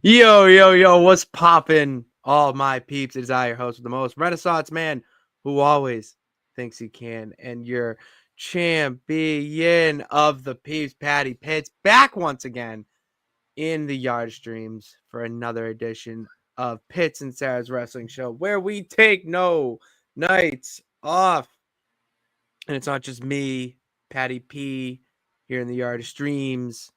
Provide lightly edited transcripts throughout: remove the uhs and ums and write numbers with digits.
Yo, what's poppin'? All my peeps, it is I, your host with the most Renaissance man who always thinks he can, and your champion of the peeps, Patty Pitts, back once again in the Yard Streams for another edition of Pitts and Sara's Wrestling Show, where we take no nights off. And it's not just me, Patty P, here in the Yard of Streams,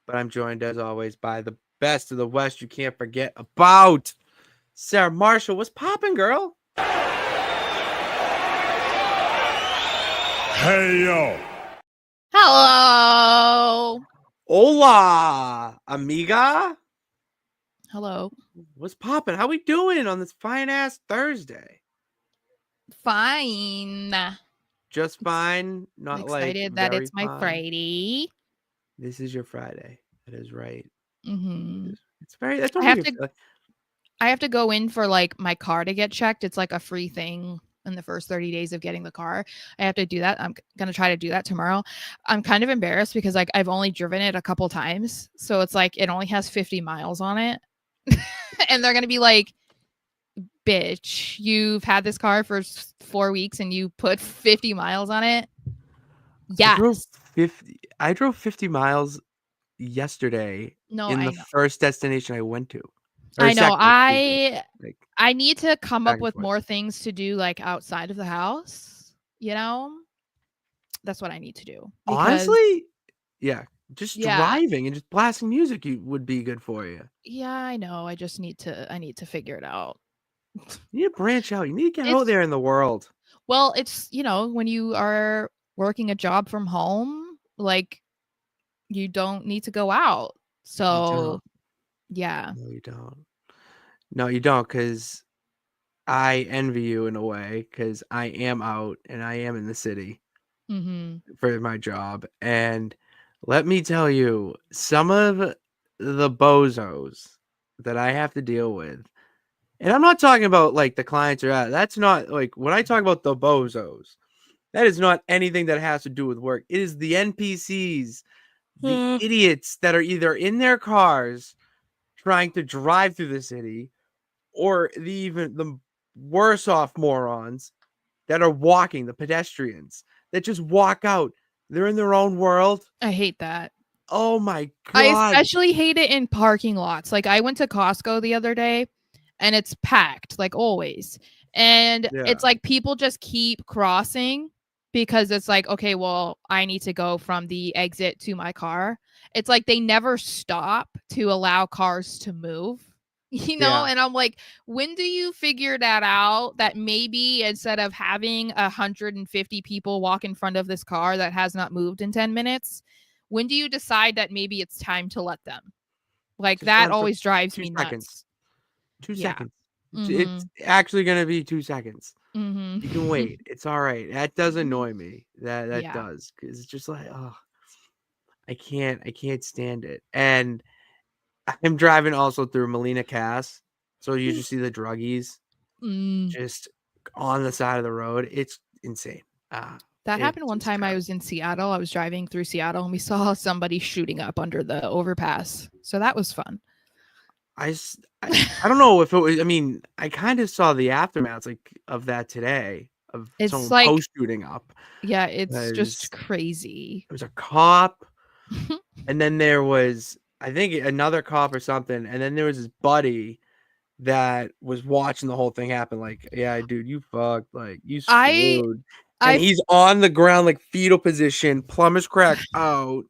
but I'm joined as always by the best of the West you can't forget about, Sara Marshall. What's poppin', girl? Hey, yo. Hello. Hola, amiga. Hello. What's poppin'? How we doing on this fine-ass Thursday? Fine. Just fine. Not I'm like excited that very it's my fine. Friday. This is your Friday. That is right. Mm-hmm. It's very. That's I have to go in for like my car to get checked. It's like a free thing in the first 30 days of getting the car. I have to do that. I'm gonna try to do that tomorrow. I'm kind of embarrassed because like I've only driven it a couple times, so it's like it only has 50 miles on it, and they're gonna be like, "Bitch, you've had this car for 4 weeks and you put 50 miles on it." Yeah, I drove 50 miles yesterday in the first destination I went to. I know. Like, I need to come up and with forth. more things to do like outside of the house. You know, that's what I need to do. Honestly, yeah, just driving and just blasting music would be good for you. Yeah, I know. I need to figure it out. You need to branch out. You need to get out there in the world. Well, it's, when you are working a job from home, like you don't need to go out. So, yeah. No, you don't, because I envy you in a way, because I am out and I am in the city for my job. And let me tell you, some of the bozos that I have to deal with, and I'm not talking about like the clients that's not like, when I talk about the bozos, that is not anything that has to do with work. It is the NPCs, the idiots that are either in their cars trying to drive through the city, or the worse off morons that are walking, the pedestrians that just walk out. They're in their own world. I hate that. Oh my God. I especially hate it in parking lots. Like I went to Costco the other day and it's packed like always. And it's like people just keep crossing because it's like, okay, well, I need to go from the exit to my car. It's like they never stop to allow cars to move. And I'm like, when do you figure that out? That maybe instead of having 150 people walk in front of this car that has not moved in 10 minutes, when do you decide that maybe it's time to let them? Like just that always drives me nuts. 2 seconds. It's actually going to be 2 seconds. You can wait. It's all right. That does annoy me. That does, because it's just like, oh, I can't stand it. And I'm driving also through Molina Cass, so you just see the druggies just on the side of the road. It's insane. That happened one time. I was in Seattle. I was driving through Seattle and we saw somebody shooting up under the overpass. So that was fun. I don't know if it was, I mean, I kind of saw the aftermath of that today, of someone like, post shooting up. Yeah, it's just crazy. It was a cop, and then there was, I think, another cop or something, and then there was his buddy that was watching the whole thing happen. Like, yeah, dude, you fucked. Like, you screwed. And he's on the ground, like fetal position, plumber's crack out.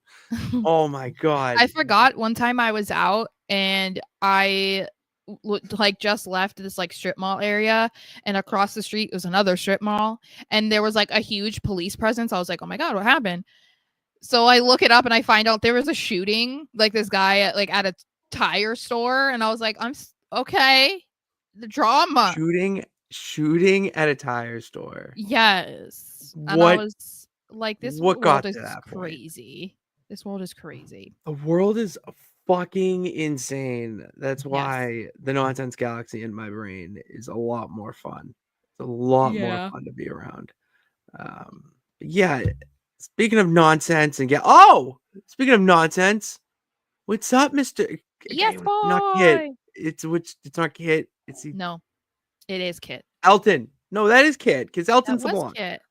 Oh my God. I forgot one time I was out and I like just left this like strip mall area, and across the street was another strip mall, and there was like a huge police presence. I was like, oh my God, what happened? So I look it up and I find out there was a shooting, like this guy at a tire store, and I was like, I'm okay. The drama. Shooting at a tire store. Yes. And I was like, this world is crazy. This world is crazy. The world is fucking insane. That's why the nonsense galaxy in my brain is a lot more fun. It's a lot more fun to be around. Speaking of nonsense speaking of nonsense, what's up, Mister? Yes, Not Kit. boy. It's not Kit. It's No, it is Kit. Elton. No, that is Kit because That Elton's the was blonde. Kit.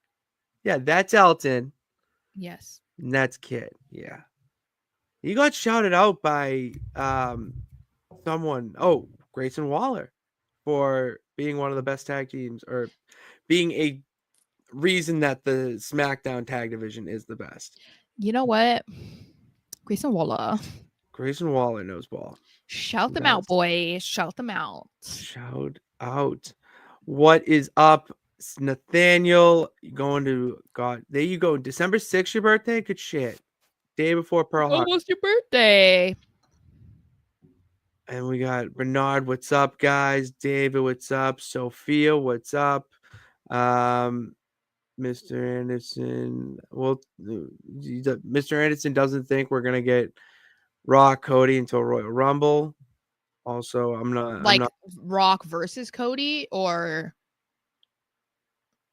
Yeah, that's Elton. Yes. And that's Kit. Yeah. He got shouted out by someone. Oh, Grayson Waller for being one of the best tag teams or being a reason that the SmackDown tag division is the best. You know what? Grayson Waller. Grayson Waller knows ball. Shout them out, boys. Shout them out. Shout out. What is up, Nathaniel? You going to God? There you go. December 6th, your birthday? Good shit. Day before Pearl Harbor. Almost your birthday. And we got Bernard, what's up, guys? David, what's up? Sophia, what's up? Mr. Anderson. Well, Mr. Anderson doesn't think we're gonna get Raw Cody until Royal Rumble. Also, I'm not Rock versus Cody or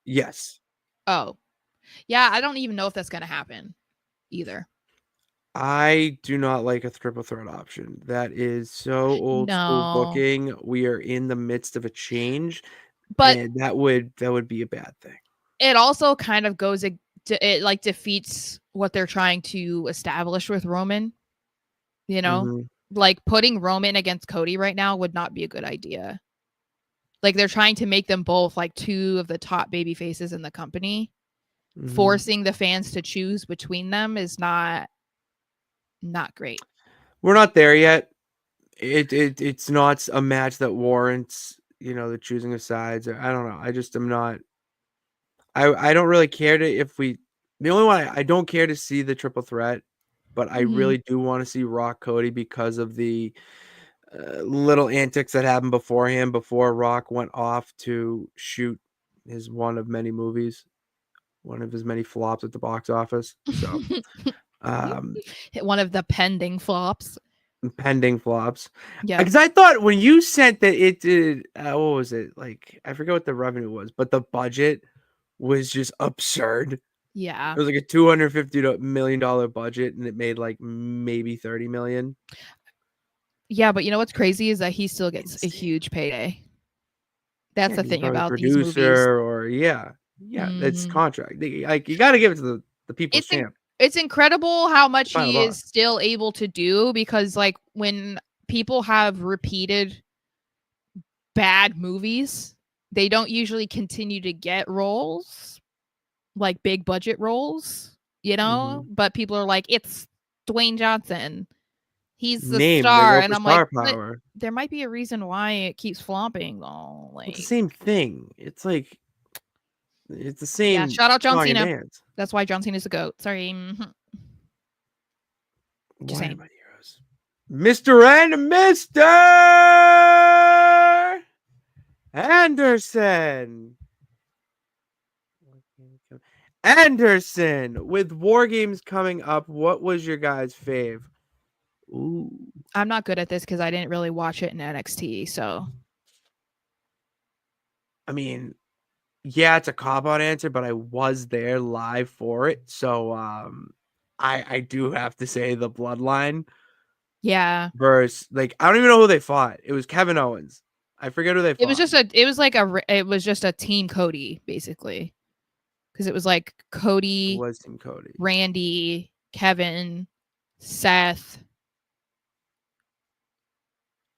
yes. Oh. Yeah, I don't even know if that's gonna happen either. I do not like a triple threat option. That is so old school booking. We are in the midst of a change, and that would be a bad thing. It also kind of goes it like defeats what they're trying to establish with Roman. You know, like putting Roman against Cody right now would not be a good idea. Like they're trying to make them both like two of the top baby faces in the company. Forcing the fans to choose between them is not great. We're not there yet. It's not a match that warrants, the choosing of sides. I don't know. I just am not. I don't really care the only one I don't care to see the triple threat, but I really do want to see Rock Cody because of the little antics that happened beforehand before Rock went off to shoot his one of many movies, one of his many flops at the box office. So one of the pending flops. Yeah, because I thought when you sent that it did what was it, like I forget what the revenue was, but the budget was just absurd. Yeah, it was like a $250 million budget and it made like maybe 30 million. Yeah, but you know what's crazy is that he still gets a huge payday. That's the thing about these movies. Or that's contract. Like you got to give it to the people's champ. It's incredible how much he is still able to do, because like when people have repeated bad movies, they don't usually continue to get roles, like big budget roles, but people are like, it's Dwayne Johnson. He's the star. And I'm like, there might be a reason why it keeps flopping though. Like, it's the same thing. It's like, it's the same. Yeah, shout out John Cena. That's why John Cena's the GOAT. Sorry. Just saying. Heroes. Mr. and Mr. Anderson, with War Games coming up, what was your guys' fave? Ooh. I'm not good at this because I didn't really watch it in NXT, so. I mean, yeah, it's a cop-out answer, but I was there live for it, so I do have to say the Bloodline. Yeah. Versus, like, I don't even know who they fought. It was Kevin Owens. I forget who they fought. It was just a Team Cody, basically. Because it was like Cody, it was Team Cody, Randy, Kevin, Seth.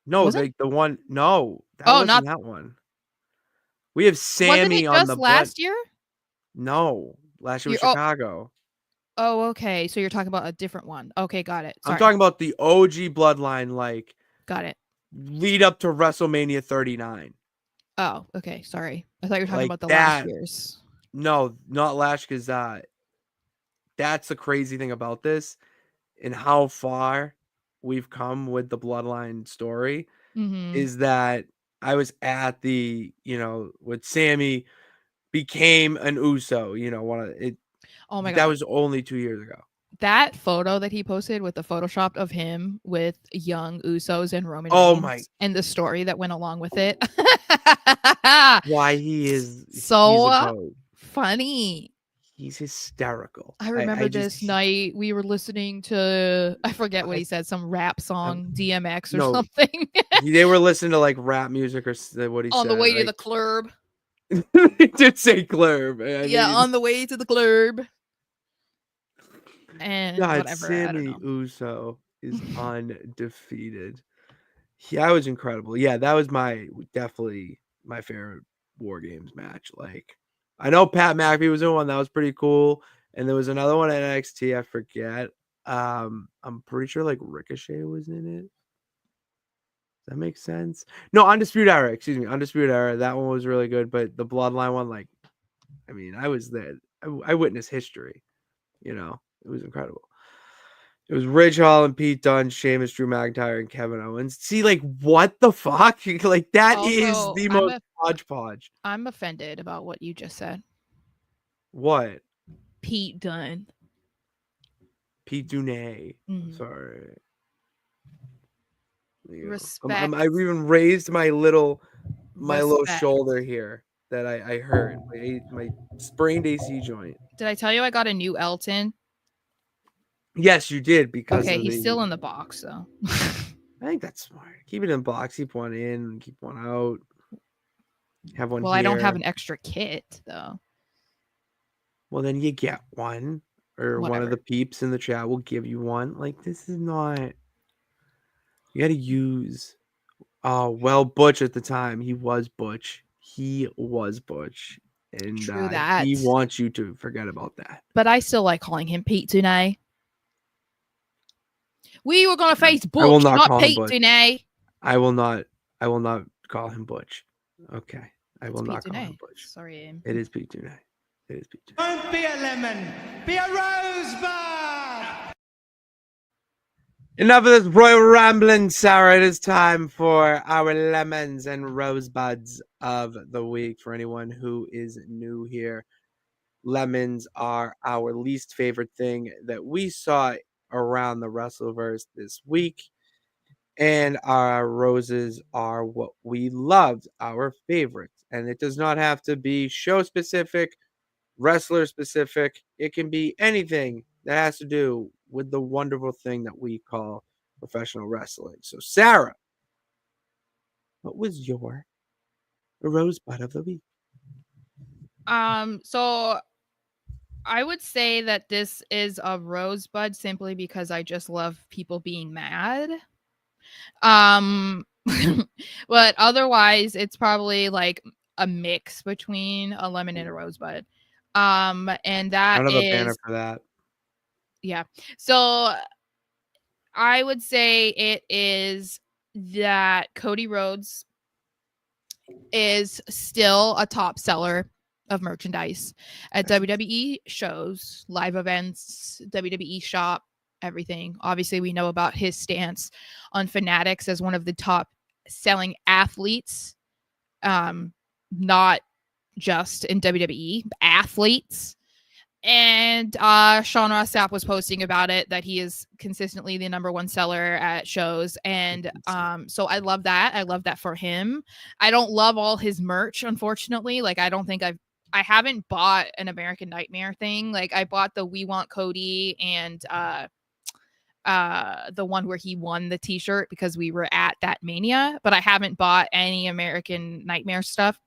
No, like the one. No, that wasn't that one. We have Sammy on the last year. No, last year was Chicago. Oh, okay. So you're talking about a different one. Okay, got it. Sorry. I'm talking about the OG Bloodline, like. Got it. Lead up to WrestleMania 39. Oh, okay. Sorry, I thought you were talking about the last year's. No, not last, because that's the crazy thing about this and how far we've come with the Bloodline story is that I was at the, when Sammy became an Uso, Oh my God. That was only 2 years ago. That photo that he posted with the Photoshop of him with young Usos and Roman Reigns and the story that went along with it. Why he is so funny. He's hysterical. I remember this night we were listening to, I forget what he said, some rap song, DMX or something. They were listening to like rap music or what he said. On the way to the club. He did say club. On the way to the club. And God, whatever. Sammy Uso is undefeated. That was incredible. Yeah, that was definitely my favorite War Games match. Like, I know Pat McAfee was in one that was pretty cool, and there was another one at NXT. I forget. I'm pretty sure like Ricochet was in it. Does that make sense? No, Undisputed Era. Excuse me, Undisputed Era. That one was really good, but the Bloodline one, like, I mean, I was there. I witnessed history. You know, it was incredible. It was Ridge Holland, Pete Dunne, Sheamus, Drew McIntyre, and Kevin Owens. See, like, what the fuck? Like, that also, is the most hodgepodge. I'm offended about what you just said. What? Pete Dunne. Pete Dunne. Sorry. Respect. I even raised my little shoulder here that I hurt. My sprained AC joint. Did I tell you I got a new Elton? Yes, you did, because he's still in the box though. I think that's smart. Keep it in box, keep one in, keep one out. Have one. Well, here. I don't have an extra kit though. Well, then you get one, or whatever. One of the peeps in the chat will give you one. Like, this is not. You got to use. Oh, well, Butch at the time, he was Butch. And true that. He wants you to forget about that. But I still like calling him Pete Dunne. We were going to face Butch, not Pete Dunne. I will not call him Butch. Okay. I will not call him Butch. Sorry. It is Pete Dunne. Don't be a lemon. Be a rosebud. Enough of this royal rambling, Sarah. It is time for our lemons and rosebuds of the week. For anyone who is new here, lemons are our least favorite thing that we saw around the Wrestleverse this week, and our roses are what we loved, our favorites. And it does not have to be show specific, wrestler specific. It can be anything that has to do with the wonderful thing that we call professional wrestling. So, Sarah, what was your rosebud of the week? So I would say that this is a rosebud simply because I just love people being mad. But otherwise it's probably like a mix between a lemon and a rosebud. And that is a banner for that. Yeah. So I would say it is that Cody Rhodes is still a top seller of merchandise at WWE shows, live events, WWE shop, everything. Obviously, we know about his stance on Fanatics as one of the top selling athletes, not just in WWE, athletes. And Sean Ross Sapp was posting about it, that he is consistently the number one seller at shows. And so I love that. I love that for him. I don't love all his merch, unfortunately. Like, I don't think I haven't bought an American Nightmare thing. Like, I bought the We Want Cody and the one where he won the t-shirt because we were at that Mania, but I haven't bought any American Nightmare stuff.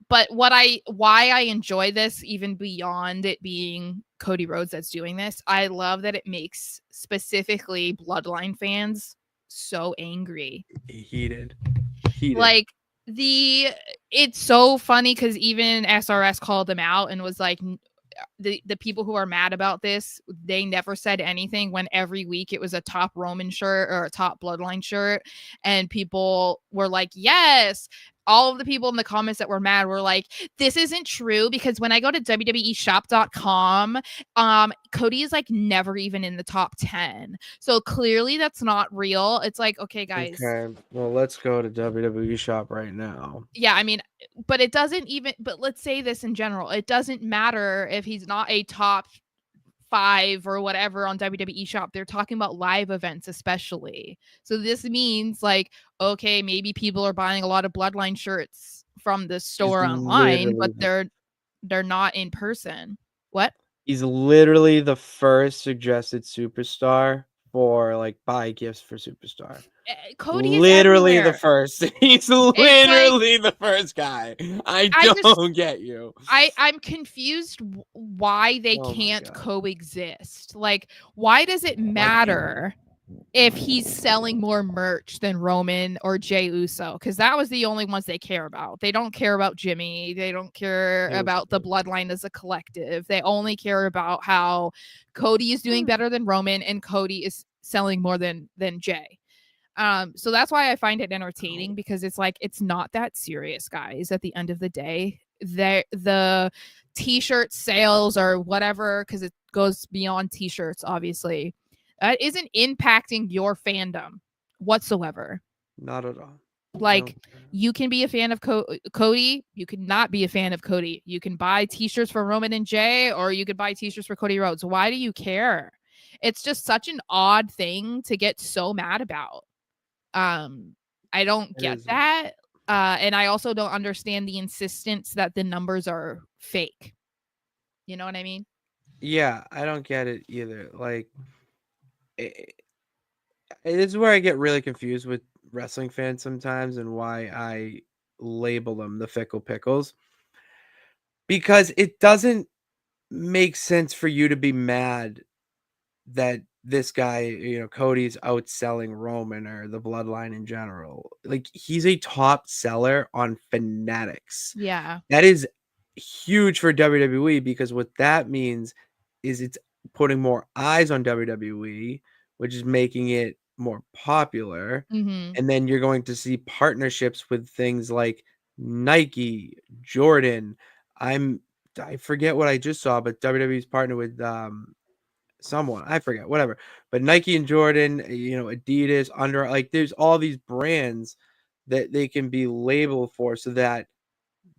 But why I enjoy this, even beyond it being Cody Rhodes that's doing this, I love that it makes specifically Bloodline fans so angry. Heated. Like, it's so funny because even SRS called them out and was like, the people who are mad about this, they never said anything, when every week it was a top Roman shirt or a top Bloodline shirt, and people were like, yes. All of the people in the comments that were mad were like, this isn't true, because when I go to WWEshop.com, Cody is like never even in the top 10. So clearly that's not real. It's like, okay, guys. Okay, well, let's go to WWE Shop right now. Yeah, I mean, but it doesn't even, but let's say this in general. It doesn't matter if he's not a top 5 or whatever on WWE Shop. They're talking about live events especially. So this means like, okay, maybe people are buying a lot of Bloodline shirts from the store online, but they're they're not in person. What? He's literally the first suggested superstar for like buy gifts for Superstar. Cody is Literally the everywhere. first. He's literally the first guy. I don't get you. I'm confused why they can't coexist. Like, why does it matter if he's selling more merch than Roman or Jey Uso? Because that was the only ones they care about. They don't care about Jimmy. They don't care about the bloodline as a collective. They only care about how Cody is doing better than Roman and Cody is selling more than Jey. So that's why I find it entertaining, because it's like, it's not that serious, guys. At the end of the day, the t-shirt sales or whatever, because it goes beyond t-shirts, obviously, isn't impacting your fandom whatsoever. Not at all. Like, you can be a fan of Cody. You can not be a fan of Cody. You can buy t-shirts for Roman and Jey, or you could buy t-shirts for Cody Rhodes. Why do you care? It's just such an odd thing to get so mad about. I don't get that. And I also don't understand the insistence that the numbers are fake. You know what I mean? Yeah, I don't get it either. Like, it is where I get really confused with wrestling fans sometimes, and why I label them the fickle pickles. Because it doesn't make sense for you to be mad that this guy, Cody's outselling Roman or the bloodline in general. Like, he's a top seller on Fanatics. Yeah. That is huge for WWE, because what that means is it's putting more eyes on WWE, which is making it more popular. Mm-hmm. And then you're going to see partnerships with things like Nike, Jordan. I forget what I just saw, but WWE's partnered with someone, I forget, whatever. But Nike and Jordan, Adidas, Under, like, there's all these brands that they can be labeled for, so that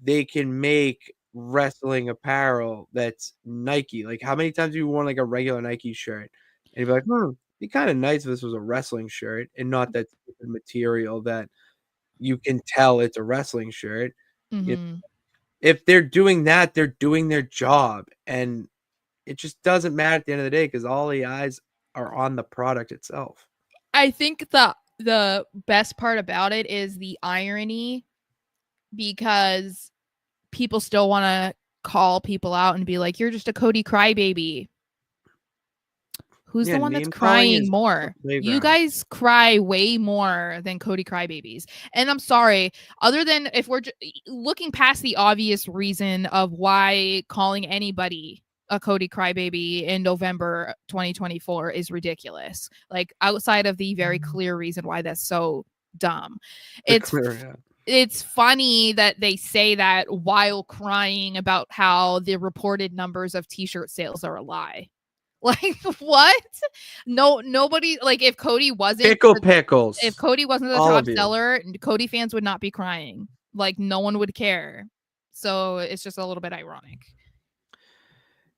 they can make wrestling apparel that's Nike. Like, how many times have you worn like a regular Nike shirt and you'd be like, it'd be kind of nice if this was a wrestling shirt and not that stupid material that you can tell it's a wrestling shirt. Mm-hmm. If they're doing that, they're doing their job, and it just doesn't matter at the end of the day, because all the eyes are on the product itself. I think the best part about it is the irony, because people still want to call people out and be like, you're just a Cody crybaby. Who's the one that's crying more? You guys cry way more than Cody crybabies. And I'm sorry, other than if we're looking past the obvious reason of why calling anybody a Cody crybaby in November 2024 is ridiculous. Like, outside of the very clear reason why that's so dumb. It's funny that they say that while crying about how the reported numbers of t-shirt sales are a lie. Like, what? No, nobody, like, if Cody wasn't pickles, if Cody wasn't the top seller, Cody fans would not be crying. Like, no one would care. So it's just a little bit ironic.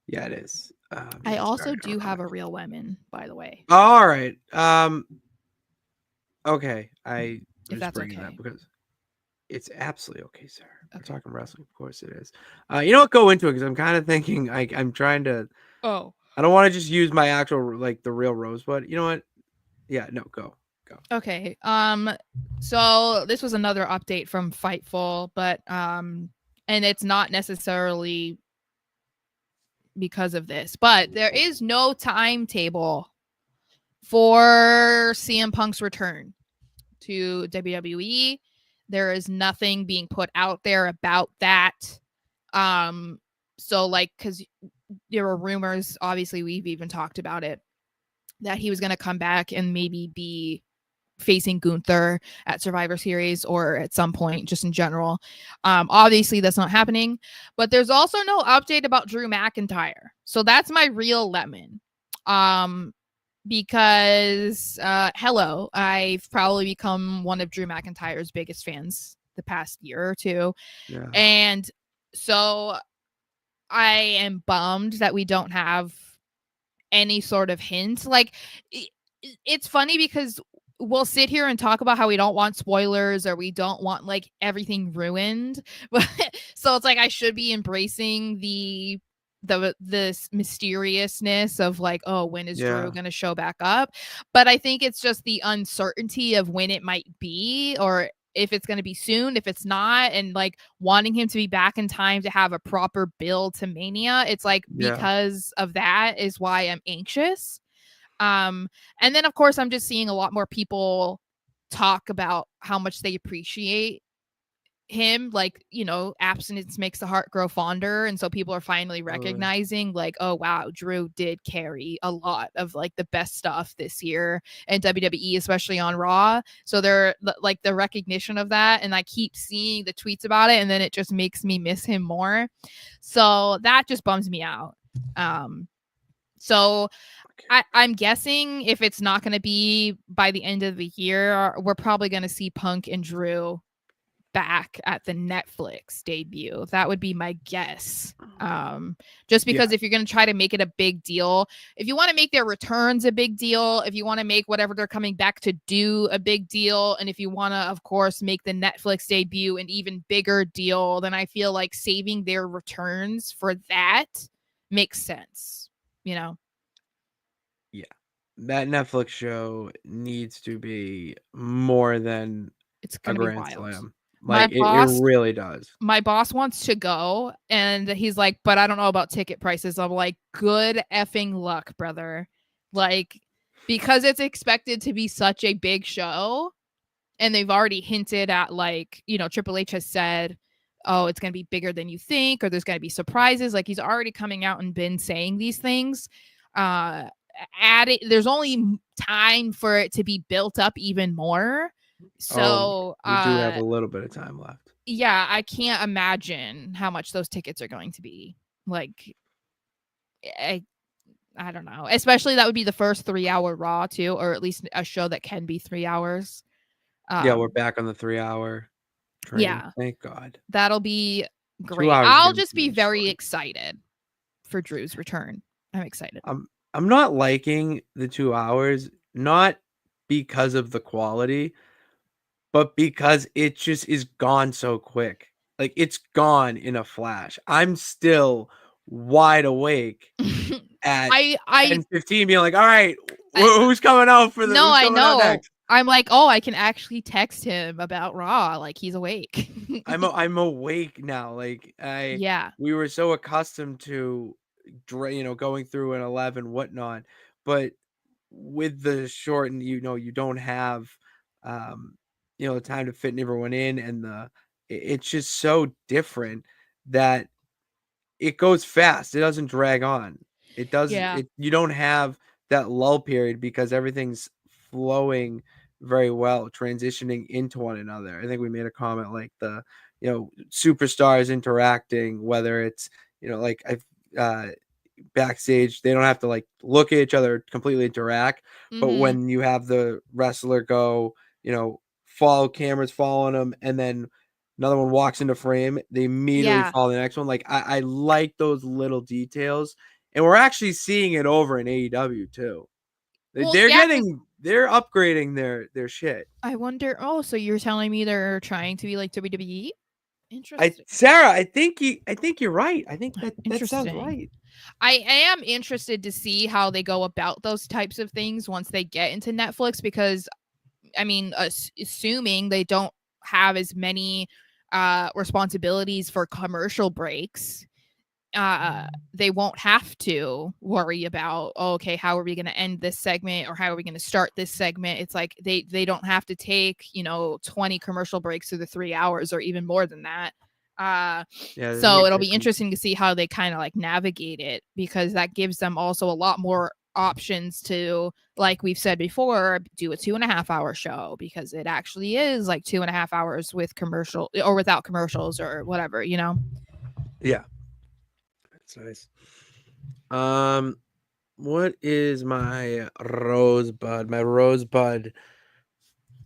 Yeah, it is. I also do have a real lemon, by the way. All right. Okay. I just bringing that because it's absolutely okay, sir. Okay. We're talking wrestling, of course it is. You know what? Go into it, because I'm kind of thinking I'm trying to. Oh. I don't want to just use my actual, like, the real Rosebud. You know what? Yeah, no, go. Okay. So this was another update from Fightful, but and it's not necessarily because of this, but there is no timetable for CM Punk's return to WWE. There is nothing being put out there about that. So, like, because there were rumors, obviously we've even talked about it, that he was going to come back and maybe be facing Gunther at Survivor Series or at some point just in general. Obviously that's not happening, but there's also no update about Drew McIntyre. So that's my real lemon. Because hello, I've probably become one of Drew McIntyre's biggest fans the past year or two. Yeah. And so I am bummed that we don't have any sort of hint. Like, it's funny because we'll sit here and talk about how we don't want spoilers or we don't want like everything ruined. But so it's like I should be embracing this mysteriousness of like, oh, when is Drew going to show back up? But I think it's just the uncertainty of when it might be, or if it's going to be soon, if it's not, and like wanting him to be back in time to have a proper build to Mania. It's like because of that is why I'm anxious. And then of course I'm just seeing a lot more people talk about how much they appreciate him, like, you know, abstinence makes the heart grow fonder, and so people are finally recognizing like, oh wow, Drew did carry a lot of like the best stuff this year in WWE, especially on Raw. So they're like the recognition of that, and I keep seeing the tweets about it, and then it just makes me miss him more. So that just bums me out. So I'm guessing if it's not going to be by the end of the year, we're probably going to see Punk and Drew back at the Netflix debut. That would be my guess. Just because if you're going to try to make it a big deal, if you want to make their returns a big deal, if you want to make whatever they're coming back to do a big deal, and if you want to, of course, make the Netflix debut an even bigger deal, then I feel like saving their returns for that makes sense, you know? Yeah. That Netflix show needs to be more than it's a gonna be Grand wild. Slam. Like it really does. My boss wants to go, and he's like, but I don't know about ticket prices. I'm like, good effing luck, brother. Like, because it's expected to be such a big show, and they've already hinted at, like, you know, Triple H has said, oh, it's going to be bigger than you think, or there's going to be surprises. Like, he's already coming out and been saying these things. There's only time for it to be built up even more. So we do have a little bit of time left. Yeah, I can't imagine how much those tickets are going to be. Like, I don't know. Especially that would be the first 3-hour Raw too, or at least a show that can be 3 hours. Yeah, we're back on the 3-hour train. Yeah, Thank God. that'll be great. I'll just be very excited for Drew's return. I'm excited. I'm not liking the 2 hours, not because of the quality, but because it just is gone so quick. Like, it's gone in a flash. I'm still wide awake at 10:15 being like, "All right, who's coming out for the No, who's I coming out know. next?" I'm like, "Oh, I can actually text him about Raw, like he's awake." I'm awake now. Like, we were so accustomed to going through an 11 whatnot, but with the shortened, you don't have the time to fit everyone in, and it's just so different that it goes fast. It doesn't drag on. It does you don't have that lull period because everything's flowing very well, transitioning into one another. I think we made a comment like the superstars interacting, whether it's like backstage, they don't have to like look at each other, completely interact. But when you have the wrestler go, follow cameras following them, and then another one walks into frame, they immediately follow the next one. Like I like those little details, and we're actually seeing it over in AEW too. They're upgrading their shit. I wonder. Oh, so you're telling me they're trying to be like WWE? Interesting. Sarah, I think you're right. I think that sounds right. I am interested to see how they go about those types of things once they get into Netflix, because I mean, assuming they don't have as many responsibilities for commercial breaks, they won't have to worry about, okay, how are we going to end this segment, or how are we going to start this segment? It's like they don't have to take 20 commercial breaks through the 3 hours, or even more than that. So it'll be interesting to see how they kind of like navigate it, because that gives them also a lot more options to, like we've said before, do a 2.5 hour show, because it actually is like 2.5 hours with commercial or without commercials or whatever. Yeah, that's nice. What is my rosebud? My rosebud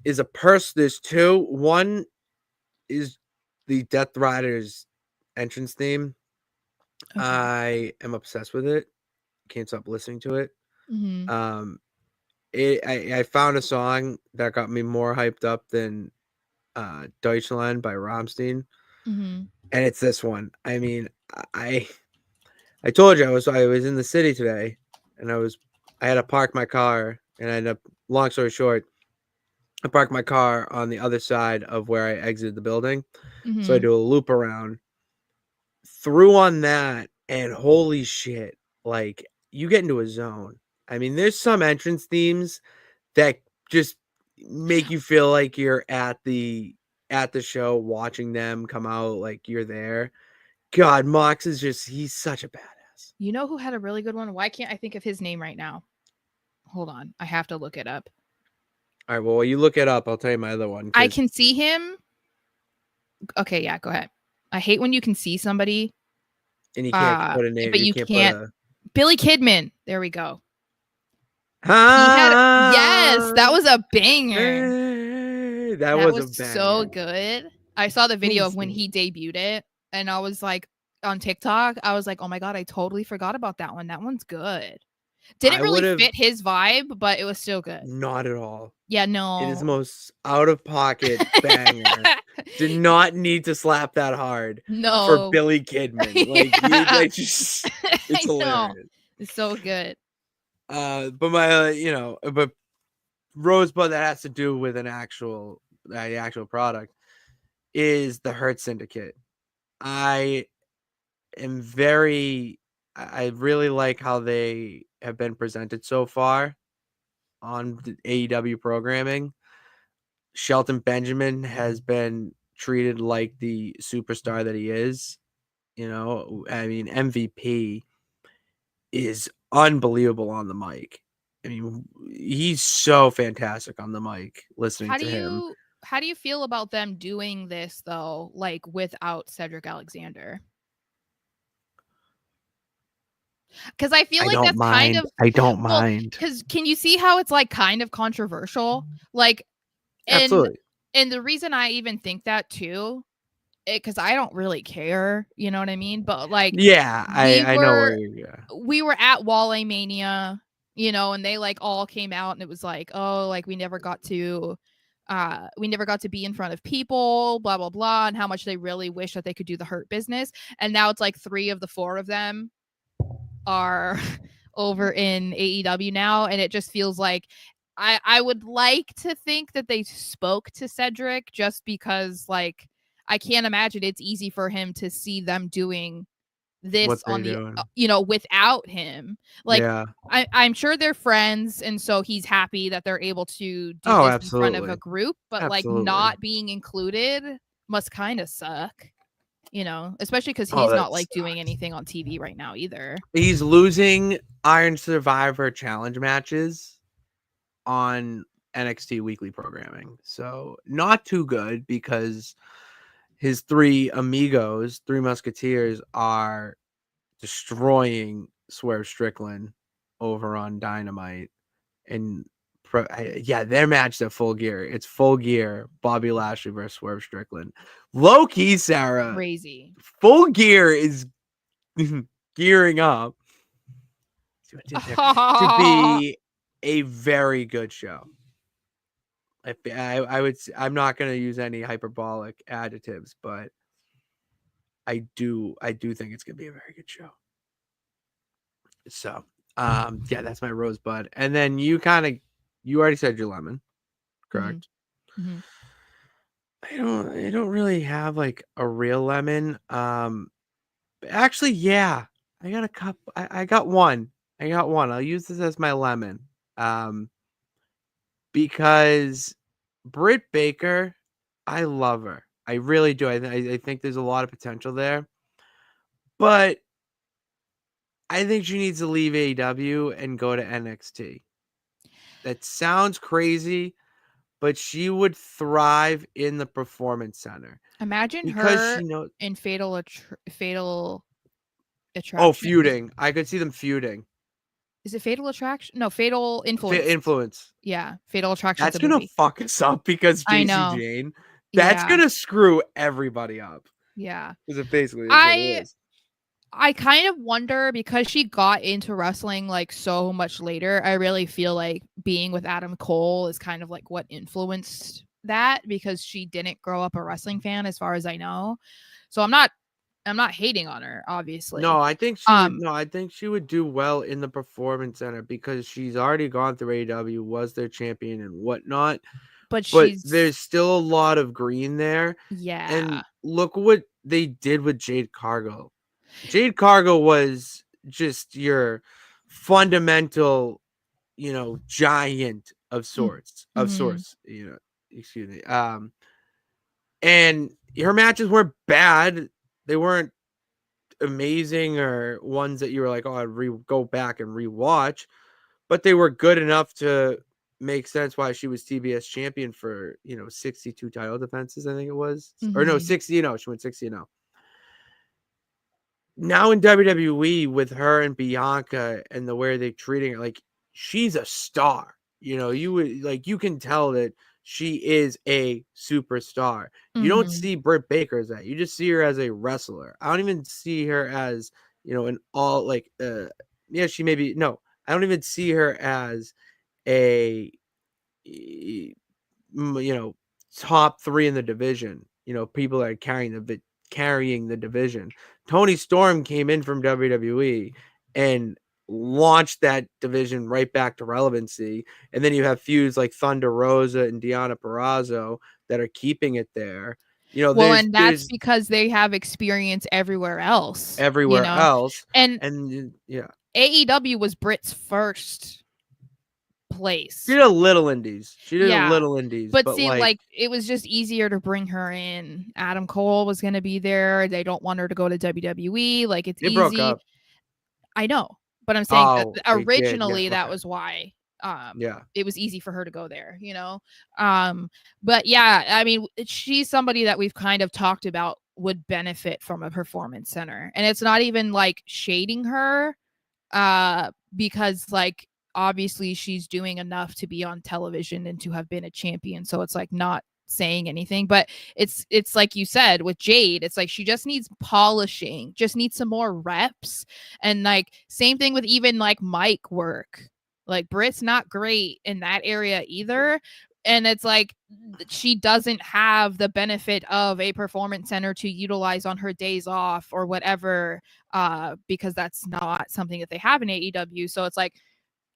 is a purse. There's two. One is the Death Riders entrance theme. I am obsessed with it. Can't stop listening to it. I found a song that got me more hyped up than Deutschland by Rammstein, and it's this one. I mean, I told you I was in the city today, and I had to park my car, and I ended up. Long story short, I parked my car on the other side of where I exited the building, so I do a loop around, threw on that, and holy shit, like you get into a zone. I mean, there's some entrance themes that just make you feel like you're at the show watching them come out, like you're there. God, Mox is he's such a badass. You know who had a really good one? Why can't I think of his name right now? Hold on. I have to look it up. All right, well, while you look it up, I'll tell you my other one. I can see him. Okay, yeah, go ahead. I hate when you can see somebody and you can't put a name, but you can't. Billy Kidman. There we go. Yes, that was a banger. That was a banger. So good. I saw the video of when he debuted it, and I was like, on TikTok, I was like, oh my God, I totally forgot about that one. That one's good. Didn't really fit his vibe, but it was still good. Not at all. Yeah, no. It is the most out of pocket banger. Did not need to slap that hard. No. For Billy Kidman. Like, it's hilarious. It's so good. But my, but Rosebud that has to do with the actual product is the Hurt Syndicate. I really like how they have been presented so far on the AEW programming. Shelton Benjamin has been treated like the superstar that he is. I mean, MVP is unbelievable on the mic. I mean, he's so fantastic on the mic, listening to him. How do you feel about them doing this, though, like without Cedric Alexander? Because I feel like that's kind of... I don't mind. Because can you see how it's like kind of controversial? Like, absolutely. And the reason I even think that too, because I don't really care, you know what I mean? But like, yeah, I know where we were at Wale Mania, and they like all came out, and it was like, oh, like we never got to be in front of people, blah blah blah, and how much they really wish that they could do the Hurt Business. And now it's like 3 of the 4 of them are over in AEW now, and it just feels like I would like to think that they spoke to Cedric, just because like I can't imagine it's easy for him to see them doing this on the without him. Like, yeah. I'm sure they're friends, and so he's happy that they're able to do this in front of a group, but like not being included must kind of suck. Especially because he's not like doing anything on TV right now either. He's losing Iron Survivor challenge matches on NXT weekly programming. So not too good, because his 3 amigos, 3 musketeers, are destroying Swerve Strickland over on Dynamite. And their match at Full Gear. It's Full Gear, Bobby Lashley versus Swerve Strickland. Low key, Sarah. Crazy. Full Gear is gearing up to be a very good show. I would. I'm not going to use any hyperbolic adjectives, but I do think it's going to be a very good show. So, that's my Rosebud. And then you already said your lemon, correct? Mm-hmm. I don't really have like a real lemon. Actually, yeah, I got a cup. I got one. I'll use this as my lemon. Because Britt Baker, I love her. I really do. I think there's a lot of potential there. But I think she needs to leave AEW and go to NXT. That sounds crazy, but she would thrive in the Performance Center. Imagine her in Fatal Attraction. Oh, feuding. I could see them feuding. Is it Fatal Attraction? No, Fatal Influence. Influence. Yeah, Fatal Attraction. That's going to fuck us up, because Jacy Jane. That's going to screw everybody up. Yeah. Because it basically is what it is. I kind of wonder, because she got into wrestling like so much later. I really feel like being with Adam Cole is kind of like what influenced that, because she didn't grow up a wrestling fan, as far as I know. So I'm not hating on her, obviously. No, I think she would. No, I think she would do well in the Performance Center because she's already gone through AEW, was their champion and whatnot. But But she's, there's still a lot of green there. yeah. And look what they did with Jade Cargill. Jade Cargill was just your fundamental, giant of sorts, excuse me. And her matches weren't bad. They weren't amazing or ones that you were like, oh, I'd go back and rewatch, but they were good enough to make sense why she was TBS champion for 62 title defenses, I think it was, or no, 60. She went 60. Now in WWE with her and Bianca and the way they're treating her, like she's a star. You can tell that she is a superstar. You don't see Britt Baker as that. You just see her as a wrestler. I don't even see her as, an all like she may be no, I don't even see her as a top 3 in the division. People that are carrying the division. Tony Storm came in from WWE and launched that division right back to relevancy. And then you have feuds like Thunder Rosa and Deonna Purrazzo that are keeping it there. And that's because they have experience everywhere else. Else. And yeah. AEW was Britt's first place. She did a little indies. But see, like it was just easier to bring her in. Adam Cole was going to be there. They don't want her to go to WWE. Like it's easy. Broke up. I know, but I'm saying that originally that was why. It was easy for her to go there, but yeah, I mean, she's somebody that we've kind of talked about would benefit from a Performance Center, and it's not even like shading her, because like obviously she's doing enough to be on television and to have been a champion, so it's like not saying anything, but it's like you said with Jade, it's like she just needs polishing, just needs some more reps. And like same thing with even like mic work. Like Britt's not great in that area either, and it's like she doesn't have the benefit of a Performance Center to utilize on her days off or whatever, because that's not something that they have in AEW. So it's like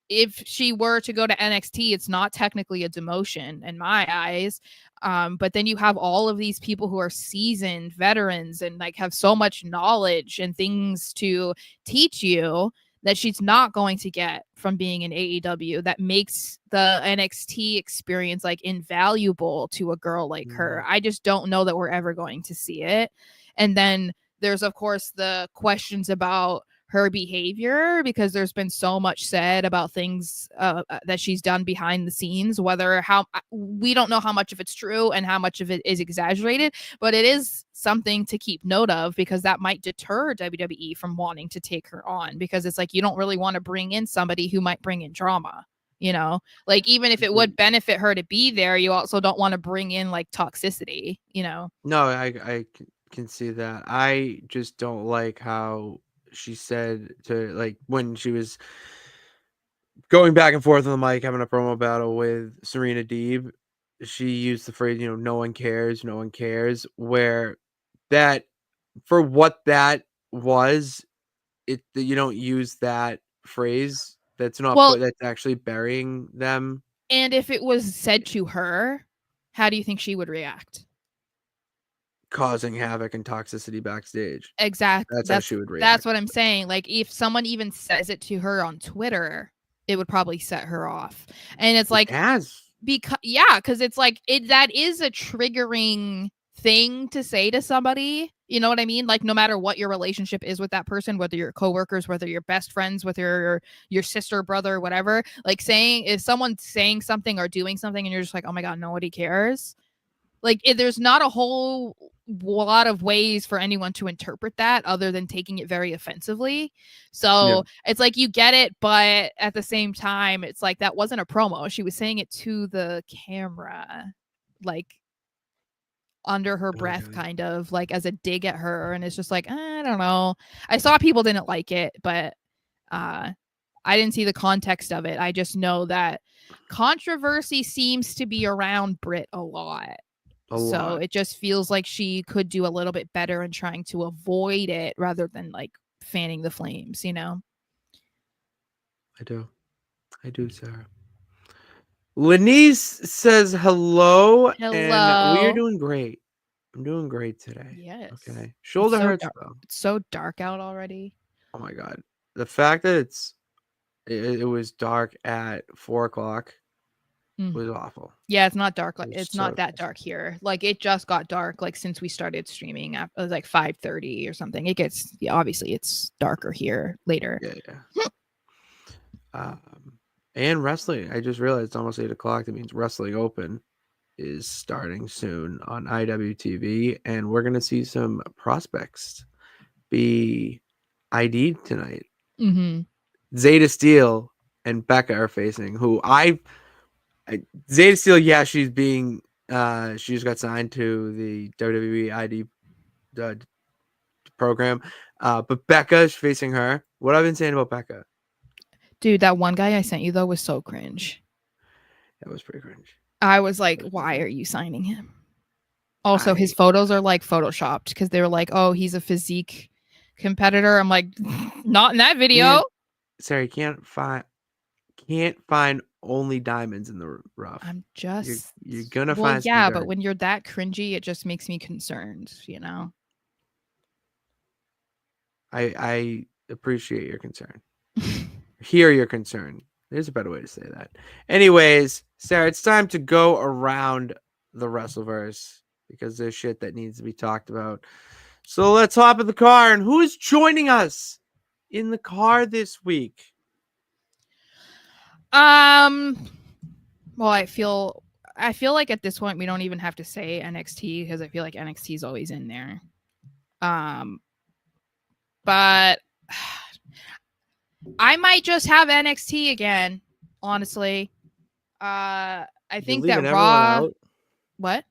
if she were to go to NXT, it's not technically a demotion in my eyes. But then you have all of these people who are seasoned veterans and like have so much knowledge and things to teach you that she's not going to get from being in AEW. That makes the NXT experience like invaluable to a girl like her. I just don't know that we're ever going to see it. And then there's of course the questions about her behavior, because there's been so much said about things that she's done behind the scenes, we don't know how much of it's true and how much of it is exaggerated, but it is something to keep note of, because that might deter WWE from wanting to take her on, because it's like you don't really want to bring in somebody who might bring in drama. Like even if it would benefit her to be there, you also don't want to bring in like toxicity. No, I can see that. I just don't like how she said to, like, when she was going back and forth on the mic having a promo battle with Serena Deeb, she used the phrase, no one cares, where that, for what that was, you don't use that phrase. That's not that's actually burying them. And if it was said to her, how do you think she would react? Causing havoc and toxicity backstage. Exactly. That's how she would react. That's what I'm saying. Like if someone even says it to her on Twitter, it would probably set her off. And it's like, because it's like that is a triggering thing to say to somebody. You know what I mean? Like no matter what your relationship is with that person, whether you're coworkers, whether you're best friends, whether your sister, brother, whatever, like if someone's saying something or doing something and you're just like, oh my God, nobody cares. Like there's not a whole lot of ways for anyone to interpret that other than taking it very offensively. So it's like you get it, but at the same time, it's like that wasn't a promo. She was saying it to the camera. Like under her breath, kind of like as a dig at her, and it's just like, I don't know. I saw people didn't like it, but I didn't see the context of it. I just know that controversy seems to be around Britt a lot. So it just feels like she could do a little bit better in trying to avoid it rather than like fanning the flames, you know? I do, Sarah. Lenise says hello, and we are doing great. I'm doing great today. Yes. Okay. Shoulder hurts though. It's so dark out already. Oh my god. The fact that it was dark at 4:00 was awful. Yeah, it's not dark. Like it's not that dark here. Like it just got dark like since we started streaming. It was like 5:30 or something. It gets obviously it's darker here later. Yeah. And wrestling. I just realized it's almost 8:00. That means Wrestling Open is starting soon on IWTV, and we're gonna see some prospects be ID'd tonight. Zeta Steel and Becca are facing who Zeta Steel, yeah, she's being she just got signed to the WWE ID program. But Becca is facing her. What I've been saying about Becca. Dude, that one guy I sent you though was so cringe. That was pretty cringe. I was like, why are you signing him? Also, his photos are like photoshopped because they were like, oh, he's a physique competitor. I'm like, not in that video. Sarah, you can't find only diamonds in the rough. I'm just you're gonna find yeah, but when you're that cringy, it just makes me concerned, you know. I appreciate your concern. Hear your concern. There's a better way to say that. Anyways, Sarah, it's time to go around the Wrestleverse because there's shit that needs to be talked about. So let's hop in the car. And who is joining us in the car this week? Well, I feel like at this point we don't even have to say NXT because I feel like NXT is always in there. But I might just have NXT again, honestly. I think that Raw. What?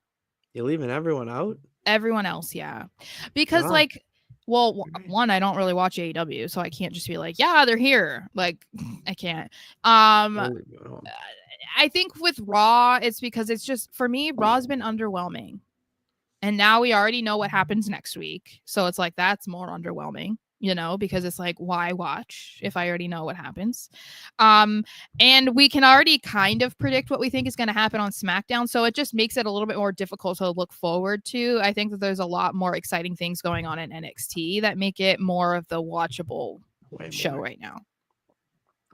You're leaving everyone out? Everyone else, yeah. Because like, well, one, I don't really watch AEW, so I can't just be like, yeah, they're here. Like, I can't. I think with Raw, it's because it's just for me, Raw's been underwhelming. And now we already know what happens next week. So it's like that's more underwhelming, you know, because it's like, why watch if I already know what happens? And we can already kind of predict what we think is going to happen on SmackDown. So it just makes it a little bit more difficult to look forward to. I think that there's a lot more exciting things going on in NXT that make it more of the watchable show right now.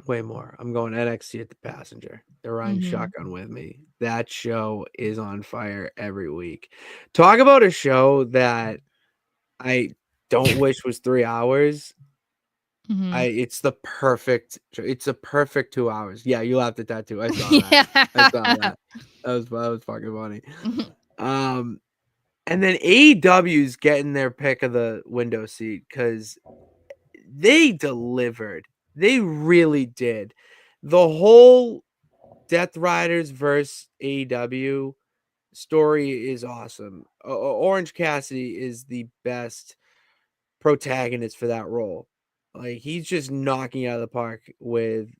Way more. I'm going NXT at the Passenger. They're riding shotgun with me. That show is on fire every week. Talk about a show that I don't wish was 3 hours. It's the perfect. It's a perfect 2 hours. Yeah, you laughed at that too. I saw that. I saw that. That was fucking funny. And then AEW's getting their pick of the window seat because they delivered. They really did. The whole Death Riders versus AEW story is awesome. Orange Cassidy is the best protagonist for that role. Like he's just knocking out of the park with,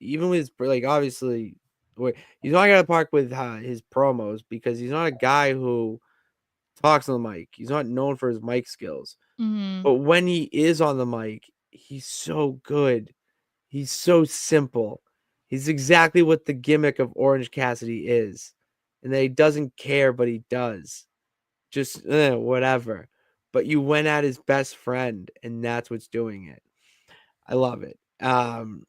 even with like obviously, he's knocking out of the park with his promos because he's not a guy who talks on the mic. He's not known for his mic skills. But when he is on the mic, he's so good. He's so simple. He's exactly what the gimmick of Orange Cassidy is. And that he doesn't care, but he does. Just whatever. But you went at his best friend, and that's what's doing it. I love it. And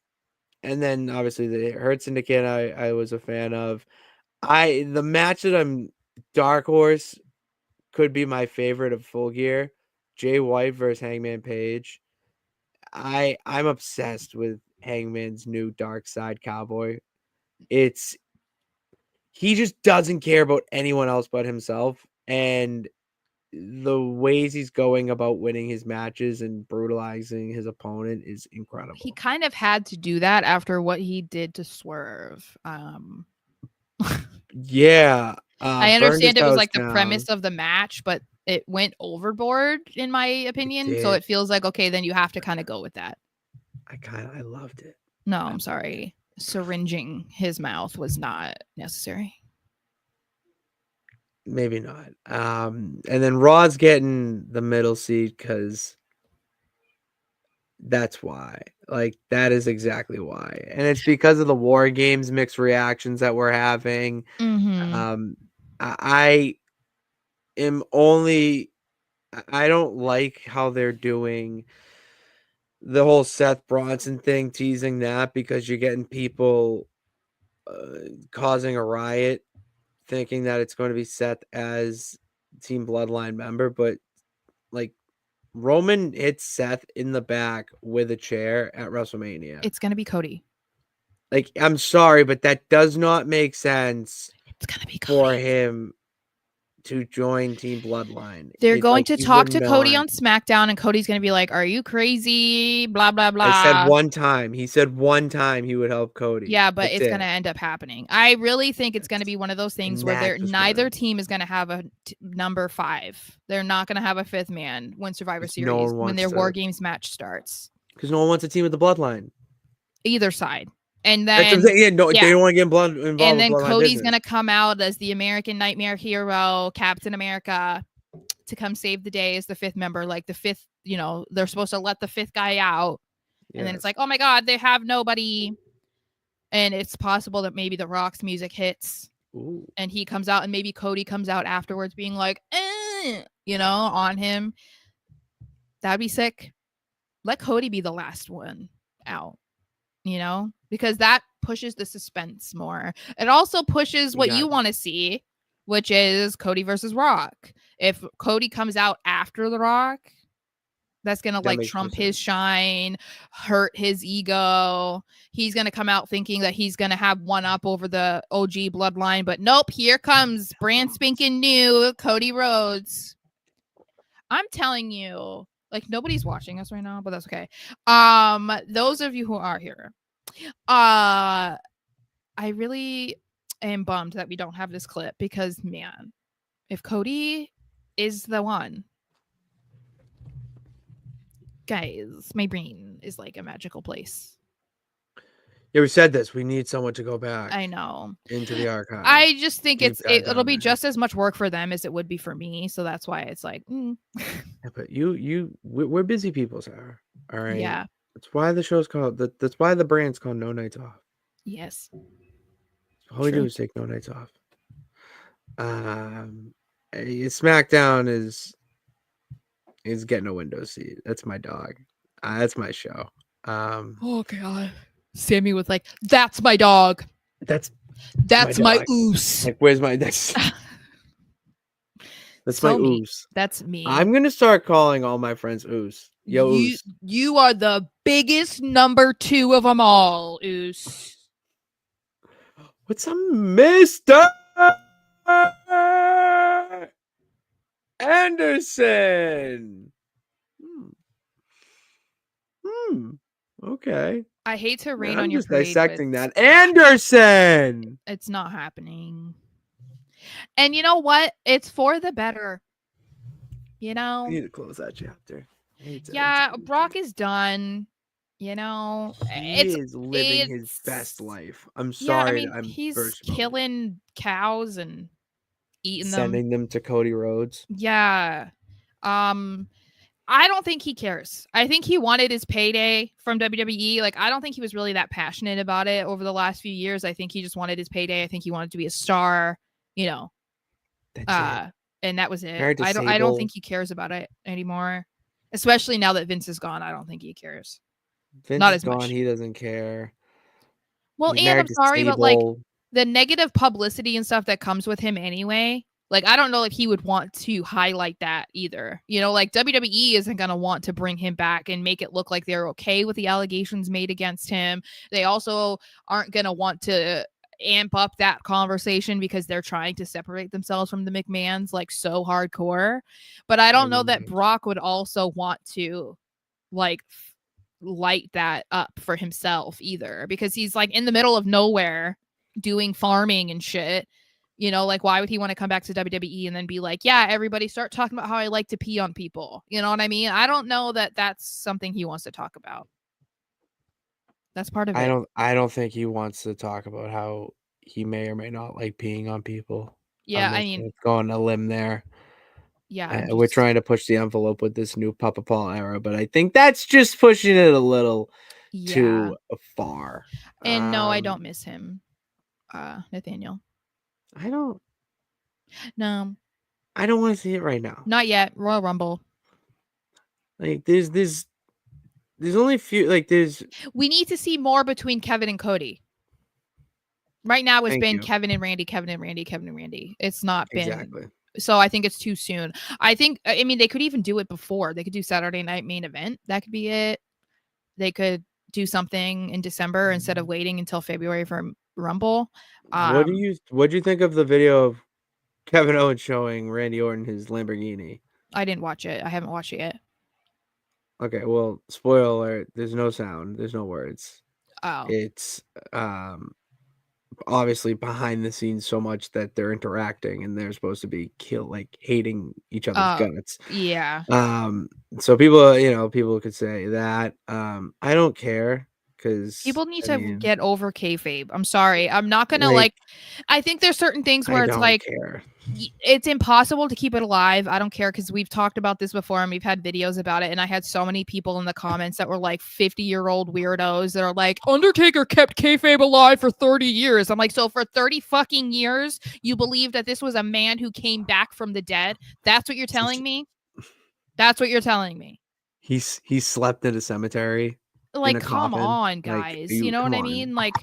then obviously the Hurt Syndicate I was a fan of. The match that I'm Dark Horse could be my favorite of Full Gear. Jay White versus Hangman Page. I'm obsessed with Hangman's new Dark Side Cowboy. He just doesn't care about anyone else but himself, and the ways he's going about winning his matches and brutalizing his opponent is incredible. He kind of had to do that after what he did to Swerve. Yeah. I understand it was like the premise of the match, but it went overboard in my opinion. So it feels like, okay, then you have to kind of go with that. I loved it. No, I'm sorry. Syringing his mouth was not necessary. Maybe not. And then Raw's getting the middle seat because that's why. Like, that is exactly why. And it's because of the War Games mixed reactions that we're having. I am only... I don't like how they're doing the whole Seth Bronson thing, teasing that, because you're getting people causing a riot, thinking that it's going to be Seth as Team Bloodline member, but like Roman hits Seth in the back with a chair at WrestleMania. It's going to be Cody. Like, I'm sorry, but that does not make sense. It's going to be Cody. For him to join Team Bloodline. They're going to talk to Cody on SmackDown, and Cody's going to be like, "Are you crazy? Blah, blah, blah." I said one time. He said one time he would help Cody. Yeah, but it's going to end up happening. I really think it's going to be one of those things where neither team is going to have a number 5. They're not going to have a 5th man when Survivor Series, when their War Games match starts. Because no one wants a team with the Bloodline. Either side. And then they don't want to get involved. And then Cody's going to come out as the American Nightmare hero, Captain America, to come save the day as the 5th member. Like the 5th, they're supposed to let the 5th guy out. Yes. And then it's like, oh my God, they have nobody. And it's possible that maybe The Rock's music hits. Ooh. And he comes out, and maybe Cody comes out afterwards being like, on him. That'd be sick. Let Cody be the last one out. Because that pushes the suspense more. It also pushes what you want to see, which is Cody versus Rock. If Cody comes out after The Rock, that's going to trump his shine, hurt his ego. He's going to come out thinking that he's going to have one up over the OG bloodline. But nope, here comes brand spanking new Cody Rhodes. I'm telling you. Like, nobody's watching us right now, but that's okay. Those of you who are here, I really am bummed that we don't have this clip because, man, if Cody is the one, guys, my brain is like a magical place. Yeah, we said this. We need someone to go back. I know. Into the archive. I just think it'll be just as much work for them as it would be for me. So that's why it's like, Yeah, but we're busy people, Sarah. All right. Yeah. That's why the show's called. That's why the brand's called No Nights Off. Yes. All we do is take no nights off. SmackDown is getting a window seat. That's my dog. That's my show. Oh God. Sammy was like, "That's my dog. That's my oos." Like, where's my that's my oos. That's me. I'm gonna start calling all my friends oos. Yo, oos. You are the biggest number 2 of them all, oos. What's up, Mr. Anderson? Okay. I hate to rain on your parade. I'm just dissecting that. Anderson! It's not happening. And you know what? It's for the better. I need to close that chapter. Yeah, Brock is done. He is living his best life. I'm sorry. He's killing cows and eating sending them to Cody Rhodes. Yeah. I don't think he cares. I think he wanted his payday from WWE. Like, I don't think he was really that passionate about it over the last few years. I think he just wanted his payday. I think he wanted to be a star, That's it. And that was it. I don't think he cares about it anymore. Especially now that Vince is gone. I don't think he cares. Vince Not is as gone. much. He doesn't care. Well, and I'm sorry, but like the negative publicity and stuff that comes with him anyway. Like, I don't know if he would want to highlight that either. Like WWE isn't going to want to bring him back and make it look like they're okay with the allegations made against him. They also aren't going to want to amp up that conversation because they're trying to separate themselves from the McMahons like so hardcore. But I don't know that Brock would also want to like light that up for himself either, because he's like in the middle of nowhere doing farming and shit. You know, like, why would he want to come back to WWE and then be like, yeah, everybody start talking about how I like to pee on people? You know what I mean? I don't know that that's something he wants to talk about. That's part of it. I don't think he wants to talk about how he may or may not like peeing on people. Yeah, I'm I just mean, going a limb there. yeah, We're trying to push the envelope with this new Papa Paul era, but I think that's just pushing it a little yeah. too far. And no, I don't miss him, Nathaniel. I don't No, want to see it right now. not yet. Royal Rumble. Like there's only a few, like We need to see more between Kevin and Cody. Right now it's been Kevin and Randy, Kevin and Randy, Kevin and Randy. It's not been exactly. So I think it's too soon. I mean, they could even do it before. They could do Saturday night main event. That could be it. They could do something in December instead of waiting until February for Rumble. What do you think of the video of Kevin Owens showing Randy Orton his Lamborghini? I didn't watch it. I haven't watched it yet. Okay, well, spoiler alert, there's no sound, there's no words. Oh. It's obviously behind the scenes so much that they're interacting and they're supposed to be hating each other's guts. Yeah. So people could say that. I don't care because people need to get over kayfabe. I'm sorry. I'm not gonna I think there's certain things where it's like care. It's impossible to keep it alive. I don't care because we've talked about this before and we've had videos about it. And I had so many people in the comments that were like 50-year-old weirdos that are like, Undertaker kept kayfabe alive for 30 years. I'm like, so for 30 fucking years, you believe that this was a man who came back from the dead? That's what you're telling me? That's what you're telling me. He slept in a cemetery. Like, come on, guys. You know what I mean? Like,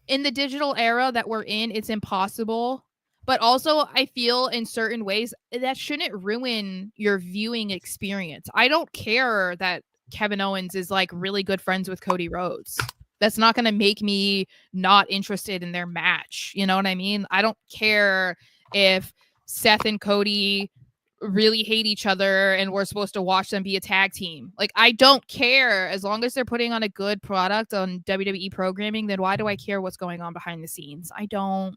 in the digital era that we're in, it's impossible. But also, I feel in certain ways that shouldn't ruin your viewing experience. I don't care that Kevin Owens is like really good friends with Cody Rhodes. That's not going to make me not interested in their match. You know what I mean? I don't care if Seth and Cody really hate each other and we're supposed to watch them be a tag team. Like, I don't care. As long as they're putting on a good product on WWE programming, then why do I care what's going on behind the scenes? I don't.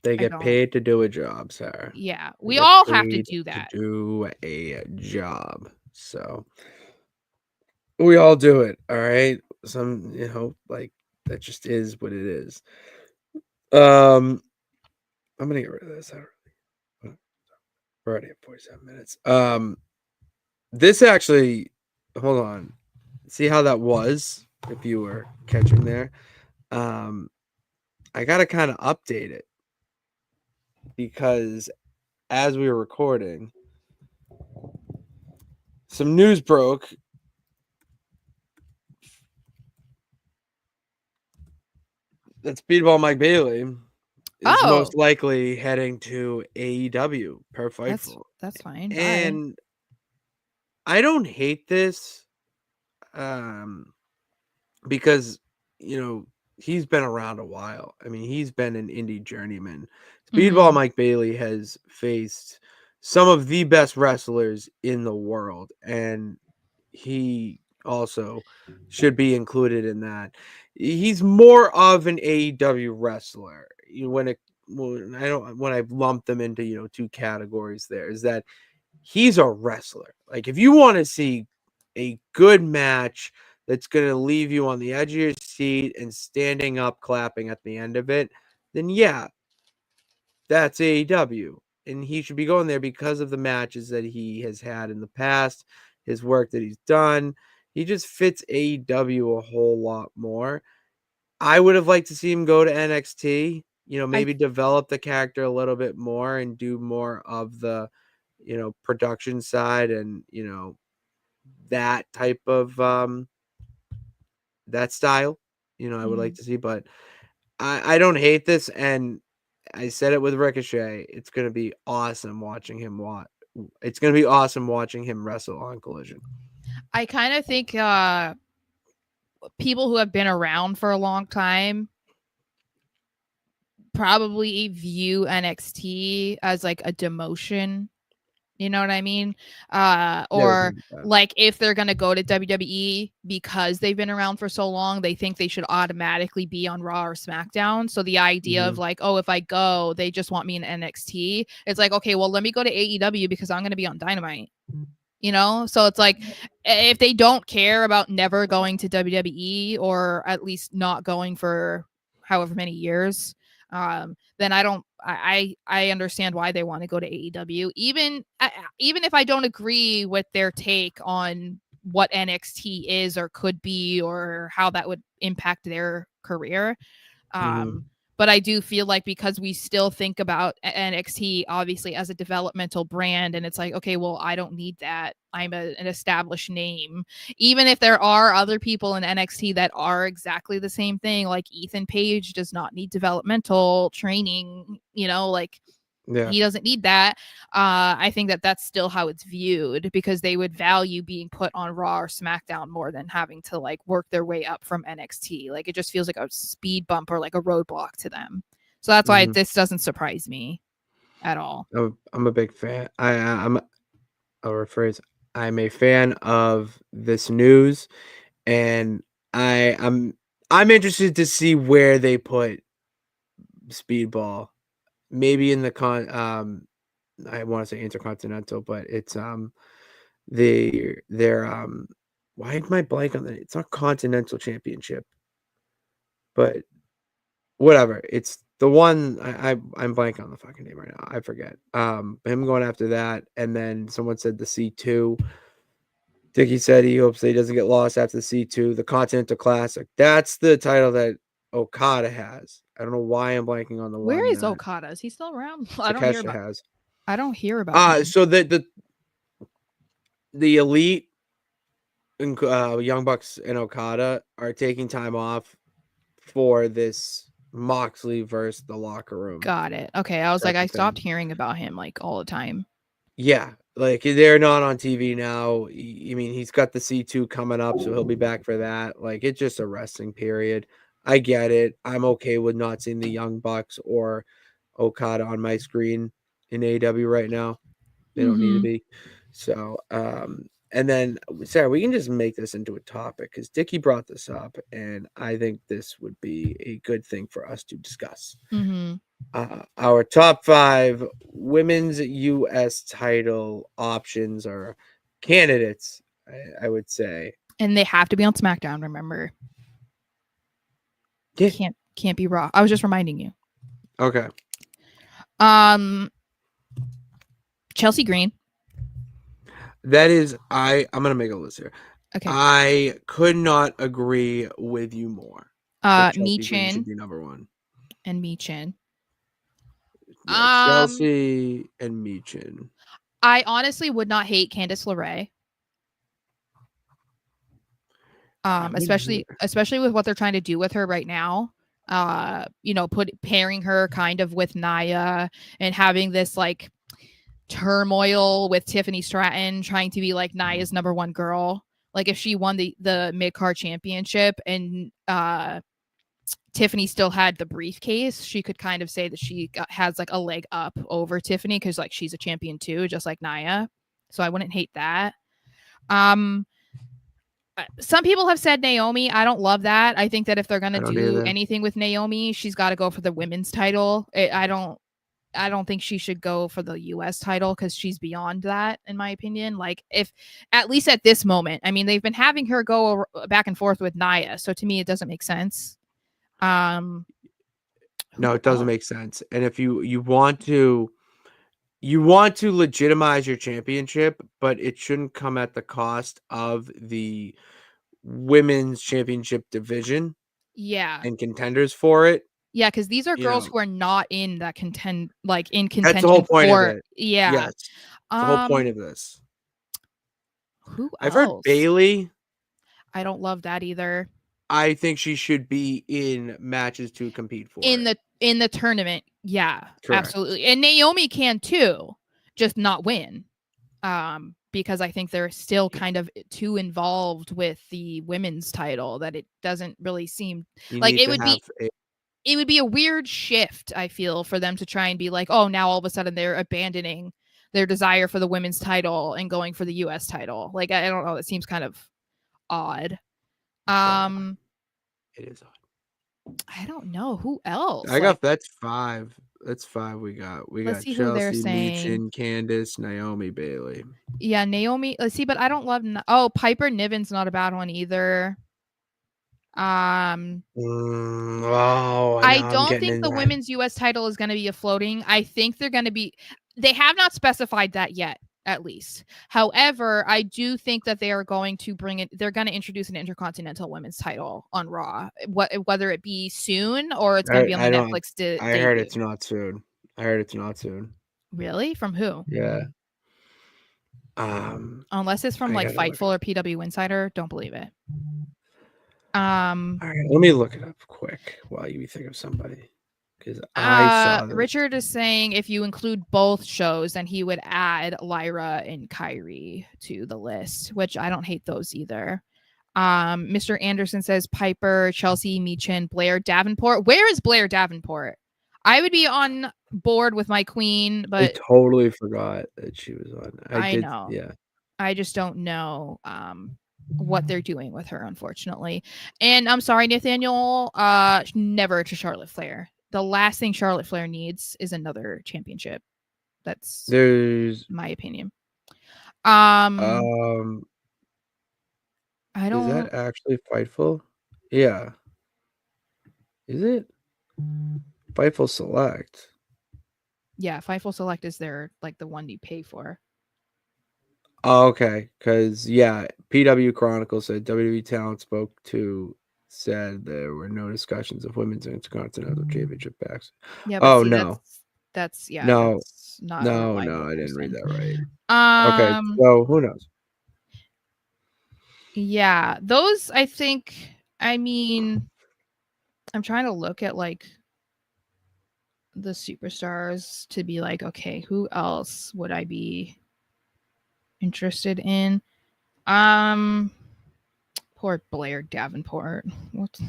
They get paid to do a job, Sarah. Yeah, we all have to do that. To do a job. So we all do it, all right? Some, like that just is what it is. I'm gonna get rid of this. We're already at 47 minutes. This actually, hold on. See how that was? If you were catching there, I gotta kind of update it because as we were recording, some news broke. That Speedball Mike Bailey is most likely heading to AEW per Fightful. That's fine. And I don't hate this because, he's been around a while. I mean, he's been an indie journeyman. Speedball Mike Bailey has faced some of the best wrestlers in the world, and he also should be included in that. He's more of an AEW wrestler. When I've lumped them into two categories, there is that he's a wrestler. Like, if you want to see a good match that's going to leave you on the edge of your seat and standing up clapping at the end of it, then yeah, that's AEW. And he should be going there because of the matches that he has had in the past, his work that he's done. He just fits AEW a whole lot more. I would have liked to see him go to NXT, maybe develop the character a little bit more and do more of the, production side and, that type of, that style, I would like to see, but I don't hate this. And I said it with Ricochet. It's going to be awesome watching him wrestle on Collision. I kind of think people who have been around for a long time probably view NXT as like a demotion You know what I mean? Yeah, Or like if they're going to go to WWE because they've been around for so long, they think they should automatically be on Raw or SmackDown. So the idea of like, oh, if I go, they just want me in NXT. It's like, okay, well, let me go to AEW because I'm going to be on Dynamite. You know? So it's like if they don't care about never going to WWE or at least not going for however many years, then I understand why they want to go to AEW. Even if I don't agree with their take on what NXT is or could be or how that would impact their career. But I do feel like because we still think about NXT obviously as a developmental brand, and it's like, okay, well, I don't need that. I'm an established name. Even if there are other people in NXT that are exactly the same thing, like Ethan Page does not need developmental training, you know, like he doesn't need that. I think that that's still how it's viewed because they would value being put on Raw or SmackDown more than having to like work their way up from NXT. Like it just feels like a speed bump or like a roadblock to them. So that's why this doesn't surprise me at all. I'm a big fan. I'm a fan of this news, and I'm interested to see where they put Speedball. Maybe in the I want to say Intercontinental, but it's their why am I blank on that? It's not Continental Championship, but whatever. It's the one I'm blanking on the fucking name right now. I forget. Him going after that, and then someone said the C2. Dickie said he hopes that he doesn't get lost after the C2, the Continental Classic. That's the title that Okada has. I don't know why I'm blanking on the Where one is that Okada? Is he still around? Takeshita has. I don't hear about him. So the Elite and Young Bucks and Okada are taking time off for this Moxley versus the Locker Room. Got it. Okay, I was like, I stopped hearing about him like all the time. Yeah, like they're not on TV now. I mean, he's got the C2 coming up, so he'll be back for that. Like it's just a resting period. I get it. I'm okay with not seeing the Young Bucks or Okada on my screen in AEW right now. They don't need to be. So, and then Sarah, we can just make this into a topic because Dickie brought this up, and I think this would be a good thing for us to discuss. Our top 5 women's U.S. title options or candidates, I would say. And they have to be on SmackDown, remember? Yeah. Can't be Raw. I was just reminding you. Okay. Chelsea Green. That is, I'm going to make a list here. Okay. I could not agree with you more. Michin should be number 1. And Michin. Yeah, Chelsea and Michin. I honestly would not hate Candice LeRae. Especially with what they're trying to do with her right now. You know, pairing her kind of with Nia and having this like turmoil with Tiffany Stratton trying to be like Nia's number 1 girl. Like if she won the mid-card championship and Tiffany still had the briefcase, she could kind of say that she has like a leg up over Tiffany because like she's a champion too, just like Nia. So I wouldn't hate that. Some people have said Naomi. I don't love that. I think that if they're gonna do anything with Naomi, she's got to go for the women's title. I don't think she should go for the US title because she's beyond that, in my opinion. Like, if at least at this moment, I mean, they've been having her go back and forth with Nia, so to me, it doesn't make sense. No, it doesn't make sense. And if you want to legitimize your championship, but it shouldn't come at the cost of the women's championship division. Yeah. And contenders for it. Yeah, because these are girls who are not in that in contention. That's the whole point of it. Yeah. Yes. The whole point of this. Who I've heard Bailey. I don't love that either. I think she should be in matches to compete for in the tournament. Yeah, correct. Absolutely. And Naomi can too, just not win. Because I think they're still kind of too involved with the women's title that it doesn't really seem like it would be a weird shift, I feel, for them to try and be like, oh, now all of a sudden they're abandoning their desire for the women's title and going for the US title. Like, I don't know, it seems kind of odd. It is odd. I don't know who else. That's 5. That's 5 we got. Let's Got see who they're Chelsea, saying. Michin, Candice, Naomi, Bailey. Yeah, Naomi. Let's see, but I don't love. Piper Niven's not a bad one either. I don't think the women's US title is going to be floating. I think they're going to be. They have not specified that yet, at least. However, I do think that they are going to bring it. They're going to introduce an intercontinental women's title on Raw, whether it be soon or it's going to be on the Netflix. I heard it's not soon. Really? From who? Yeah. Unless it's from like Fightful or PW Insider, don't believe it. All right, let me look it up quick while you think of somebody. Because I saw this. Richard is saying if you include both shows, then he would add Lyra and Kyrie to the list, which I don't hate those either. Mr. Anderson says Piper, Chelsea, Michin, Blair Davenport. Where is Blair Davenport? I would be on board with my queen, but I totally forgot that she was on. I know. Yeah. I just don't know what they're doing with her, unfortunately. And I'm sorry, Nathaniel, never to Charlotte Flair. The last thing Charlotte Flair needs is another championship. There's my opinion. I don't. Is that actually Fightful? Yeah. Is it? Fightful Select. Yeah, Fightful Select is their like the one you pay for. Oh, okay. Because PW Chronicle said WWE talent said there were no discussions of women's intercontinental championship backs. Yeah. But no. That's no. That's not no. I didn't read that right. Okay. So who knows? Yeah, those I think. I mean, I'm trying to look at like the superstars to be like, okay, who else would I be interested in? Poor Blair Davenport. What?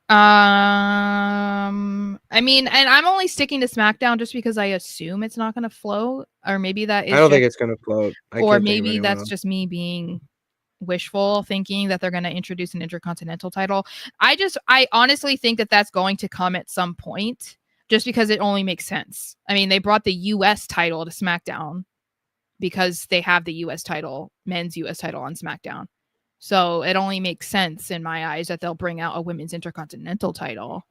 I mean, and I'm only sticking to SmackDown just because I assume it's not going to float, or maybe that is. I don't think it's going to float. Or maybe that's just me being wishful thinking that they're going to introduce an intercontinental title. I honestly think that that's going to come at some point, just because it only makes sense. I mean, they brought the US title to SmackDown because they have the US title, men's US title on SmackDown. So it only makes sense in my eyes that they'll bring out a women's intercontinental title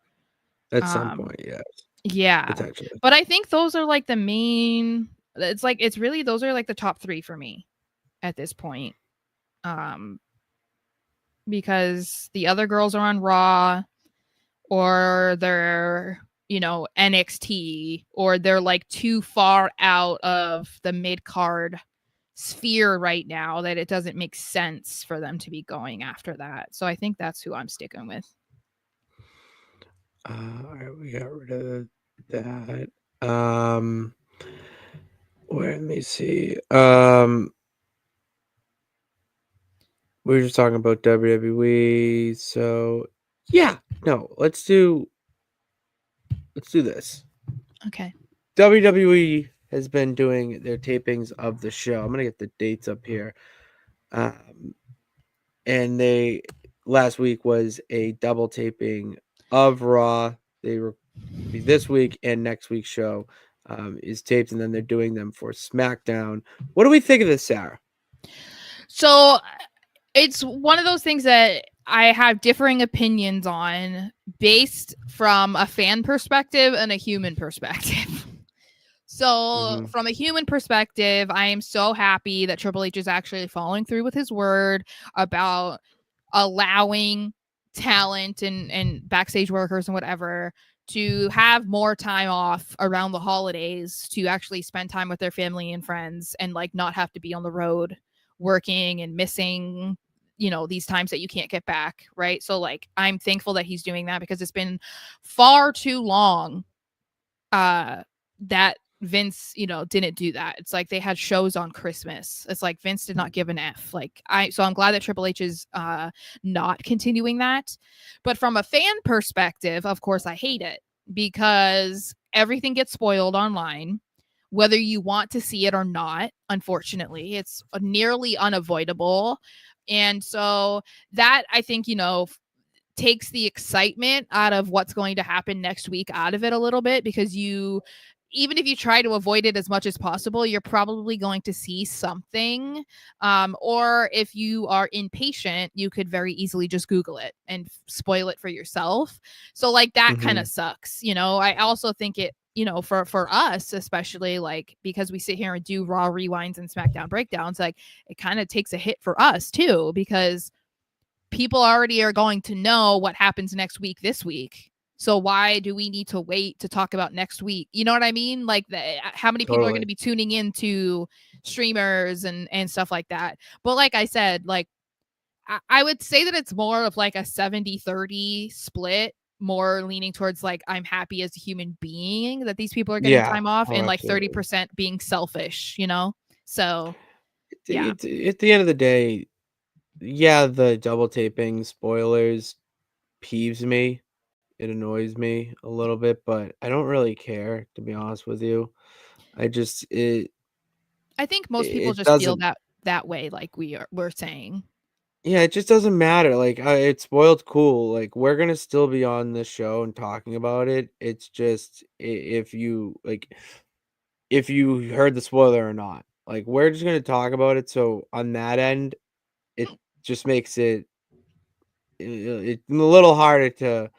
at some point. Yes. Yeah. But I think those are like the main. It's really those are like the top 3 for me at this point. Because the other girls are on Raw, or they're NXT, or they're like too far out of the mid-card sphere right now that it doesn't make sense for them to be going after that. So I think that's who I'm sticking with. All right, we got rid of that. Let me see. We were just talking about WWE. So let's do this. Okay. WWE has been doing their tapings of the show. I'm gonna get the dates up here. And last week was a double taping of Raw. They were this week, and next week's show is taped, and then they're doing them for SmackDown. What do we think of this, Sarah? So it's one of those things that I have differing opinions on based from a fan perspective and a human perspective. So from a human perspective, I am so happy that Triple H is actually following through with his word about allowing talent and backstage workers and whatever to have more time off around the holidays to actually spend time with their family and friends and like not have to be on the road working and missing these times that you can't get back, right? So like I'm thankful that he's doing that, because it's been far too long that Vince didn't do that. It's like they had shows on Christmas. It's like Vince did not give an F. So I'm glad that Triple H is not continuing that. But from a fan perspective, of course I hate it, because everything gets spoiled online. whether you want to see it or not. Unfortunately, it's nearly unavoidable. And so that, I think, takes the excitement out of what's going to happen next week out of it a little bit, because even if you try to avoid it as much as possible, you're probably going to see something. Or if you are impatient, you could very easily just Google it and spoil it for yourself. So like that kind of sucks. I also think it, for us, especially like because we sit here and do Raw rewinds and SmackDown breakdowns, like it kind of takes a hit for us too, because people already are going to know what happens next week this week. So why do we need to wait to talk about next week? You know what I mean? Like how many people are going to be tuning into streamers and stuff like that. But like I said, like I would say that it's more of like a 70-30 split, more leaning towards like I'm happy as a human being that these people are getting time off, and like 30% being selfish, So yeah. At the end of the day, yeah, the double taping spoilers peeves me. It annoys me a little bit, but I don't really care, to be honest with you. I think most people just feel doesn't. that way, like we're saying. Yeah, it just doesn't matter. Like it's spoiled cool. Like we're gonna still be on this show and talking about it. It's just if you heard the spoiler or not. Like we're just gonna talk about it. So on that end, it just makes it a little harder to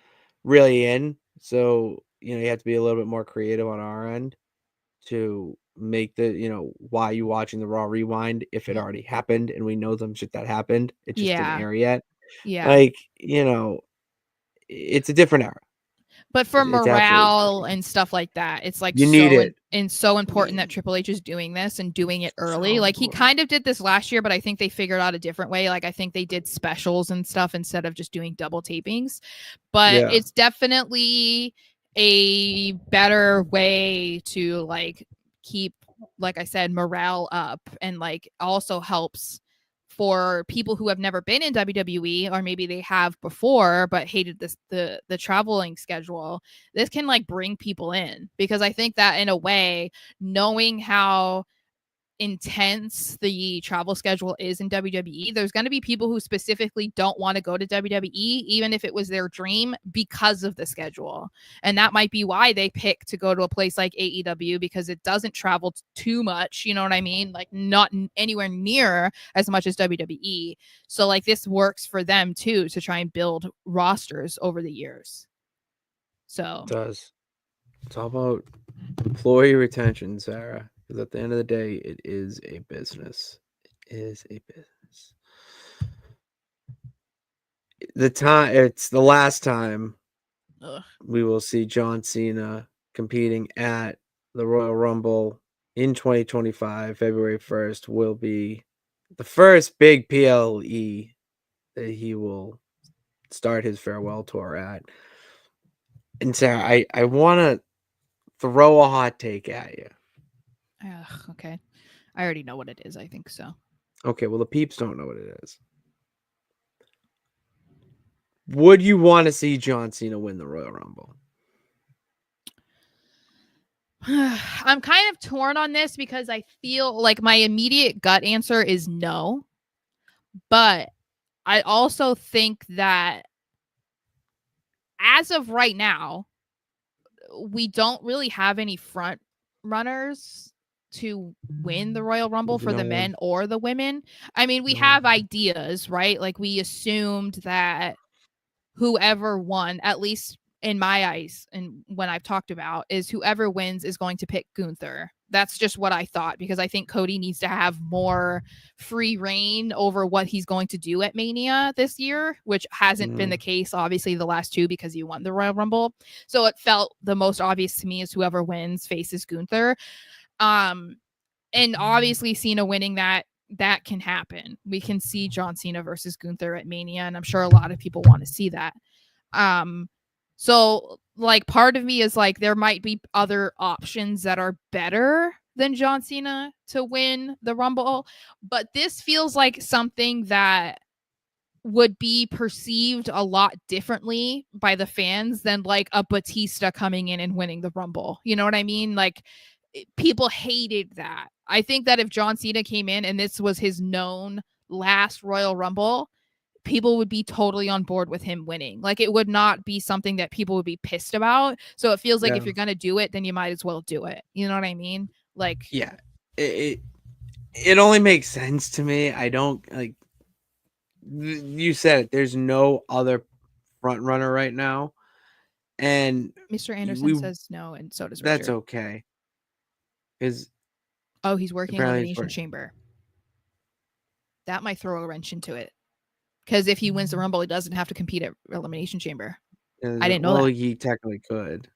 really in. So you have to be a little bit more creative on our end to make the why you watching the Raw rewind if it already happened and we know some shit that happened. It just didn't air yet. Yeah. Like, it's a different era. But for It's absolutely morale and stuff like that, it's like you need it. And so important that Triple H is doing this and doing it early. Like he kind of did this last year, but I think they figured out a different way. Like I think they did specials and stuff instead of just doing double tapings. But it's definitely a better way to like keep, like I said, morale up, and like also helps for people who have never been in WWE, or maybe they have before but hated the traveling schedule. This can like bring people in, because I think that in a way, knowing how intense the travel schedule is in WWE, there's going to be people who specifically don't want to go to WWE, even if it was their dream, because of the schedule. And that might be why they pick to go to a place like AEW, because it doesn't travel too much. You know what I mean? Like not anywhere near as much as WWE. So like this works for them too, to try and build rosters over the years. So it does. It's all about employee retention, Sarah. Because at the end of the day, it is a business. It is a business. It's the last time we will see John Cena competing at the Royal Rumble in 2025. February 1st will be the first big PLE that he will start his farewell tour at. And Sarah, I want to throw a hot take at you. Okay. I already know what it is. I think so. Okay, well, the peeps don't know what it is. Would you want to see John Cena win the Royal Rumble? I'm kind of torn on this, because I feel like my immediate gut answer is no. But I also think that as of right now, we don't really have any front runners to win the Royal Rumble for the men or the women. I mean, we have ideas, right? Like we assumed that whoever won, at least in my eyes and when I've talked about, is whoever wins is going to pick Gunther. That's just what I thought, because I think Cody needs to have more free reign over what he's going to do at Mania this year, which hasn't been the case, obviously, the last two, because he won the Royal Rumble. So it felt the most obvious to me is whoever wins faces Gunther. And obviously Cena winning that can happen. We can see John Cena versus Gunther at Mania, and I'm sure a lot of people want to see that. So like part of me is like there might be other options that are better than John Cena to win the Rumble, but this feels like something that would be perceived a lot differently by the fans than like a Batista coming in and winning the Rumble. You know what I mean? Like people hated that. I think that if John Cena came in and this was his known last Royal Rumble, people would be totally on board with him winning. Like, it would not be something that people would be pissed about. So it feels like if you're going to do it, then you might as well do it. You know what I mean? Like, yeah, it only makes sense to me. I don't like, you said it, there's no other front runner right now. And Mr. Anderson says no, and so does Richard. That's okay. He's working Elimination Chamber. That might throw a wrench into it. Because if he wins the Rumble, he doesn't have to compete at Elimination Chamber. I didn't know that. Well, he technically could.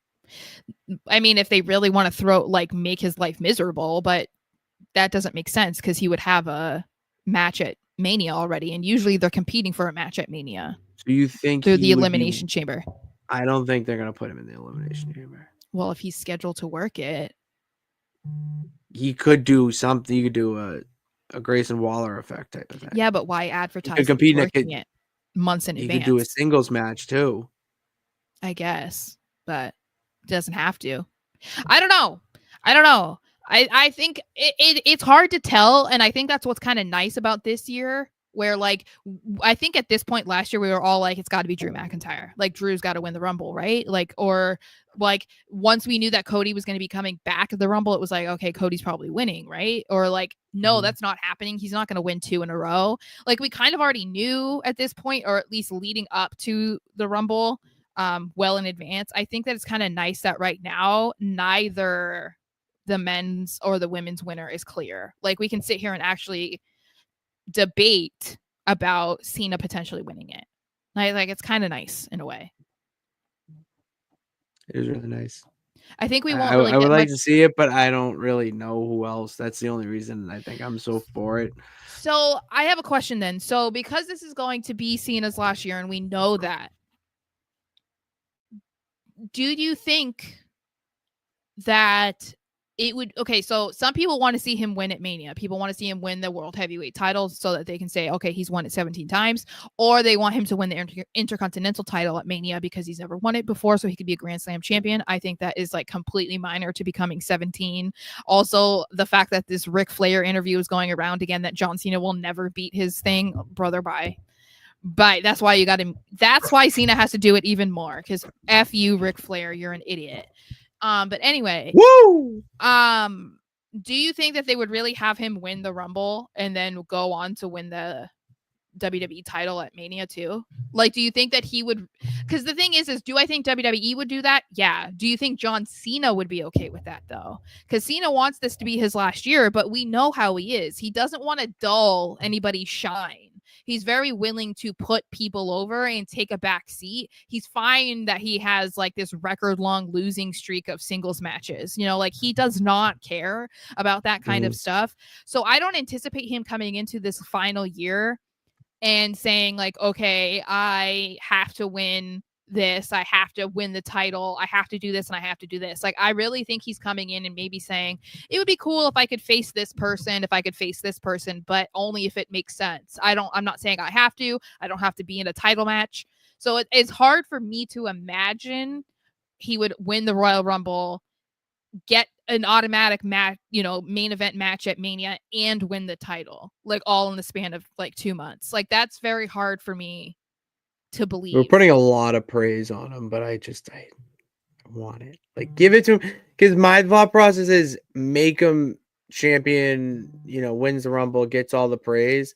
I mean, if they really want to make his life miserable, but that doesn't make sense because he would have a match at Mania already, and usually they're competing for a match at Mania. So you think through the Elimination Chamber? I don't think they're going to put him in the Elimination Chamber. Well, if he's scheduled to work it, he could do something. You could do a Grayson Waller effect type of thing. Yeah, but why advertise? He could compete it months in advance. He could do a singles match too. I guess, but doesn't have to. I don't know. I think it's hard to tell, and I think that's what's kind of nice about this year. Where, like, I think at this point last year we were all like, it's got to be Drew McIntyre. Like, Drew's got to win the Rumble, right? Like, or like once we knew that Cody was going to be coming back at the Rumble, it was like, okay, Cody's probably winning, right? Or like, no, that's not happening. He's not going to win 2 in a row. Like, we kind of already knew at this point, or at least leading up to the Rumble, well in advance. I think that it's kind of nice that right now neither the men's or the women's winner is clear. Like, we can sit here and actually debate about Cena potentially winning it. Like it's kind of nice in a way. It is really nice. I think we won't. I would like to see it, but I don't really know who else. That's the only reason I think I'm so for it. So I have a question then. So because this is going to be Cena's last year, and we know that, do you think that it would, okay, so some people want to see him win at Mania. People want to see him win the World Heavyweight title so that they can say, okay, he's won it 17 times. Or they want him to win the Intercontinental title at Mania because he's never won it before, so he could be a Grand Slam champion. I think that is like completely minor to becoming 17. Also, the fact that this Ric Flair interview is going around again, that John Cena will never beat his thing, brother, bye. But that's why you got him. That's why Cena has to do it even more, because F you, Ric Flair, you're an idiot. But anyway, woo! Do you think that they would really have him win the Rumble and then go on to win the WWE title at Mania too? Like, do you think that he would? Because the thing is do I think WWE would do that? Yeah. Do you think John Cena would be okay with that though? Because Cena wants this to be his last year, but we know how he is. He doesn't want to dull anybody's shine. He's very willing to put people over and take a back seat. He's fine that he has like this record-long losing streak of singles matches. You know, like he does not care about that kind of stuff. So I don't anticipate him coming into this final year and saying like, okay, I have to win this. I have to win the title. I have to do this and I have to do this. Like, I really think he's coming in and maybe saying it would be cool if I could face this person, but only if it makes sense. I'm not saying I have to. I don't have to be in a title match. So it's hard for me to imagine he would win the Royal Rumble, get an automatic match, main event match at Mania, and win the title, like all in the span of like 2 months. Like, that's very hard for me to believe. We're putting a lot of praise on him, but I want it. Like, give it to him, because my thought process is make him champion, wins the Rumble, gets all the praise,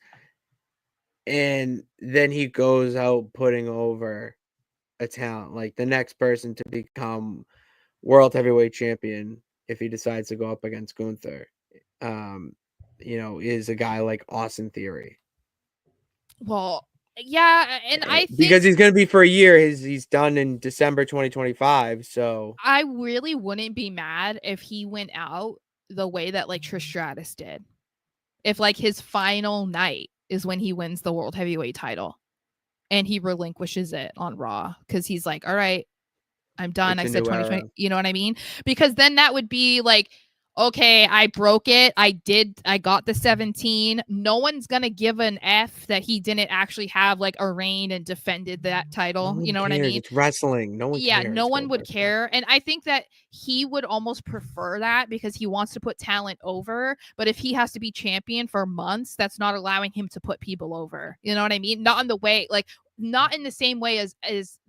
and then he goes out putting over a talent, like the next person to become World Heavyweight Champion, if he decides to go up against Gunther, is a guy like Austin Theory. Well, yeah, and I think because he's going to be for a year. He's done in December 2025. So I really wouldn't be mad if he went out the way that like Trish Stratus did. If like his final night is when he wins the World Heavyweight title and he relinquishes it on Raw, because he's like, all right, I'm done. I said 2020. You know what I mean? Because then that would be like, okay, I broke it. I got the 17. No one's going to give an F that he didn't actually have like a reign and defended that title. You know what I mean? It's wrestling. No one cares. No one would care. And I think that he would almost prefer that because he wants to put talent over. But if he has to be champion for months, that's not allowing him to put people over. You know what I mean? Not in the way, like, not in the same way as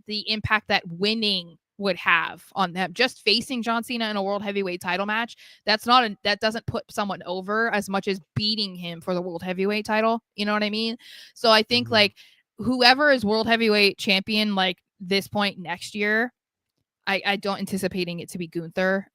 the impact that winning would have on them. Just facing John Cena in a world heavyweight title match, that doesn't put someone over as much as beating him for the world heavyweight title. You know what I mean? So I think like whoever is world heavyweight champion, like this point next year, I don't anticipating it to be Gunther.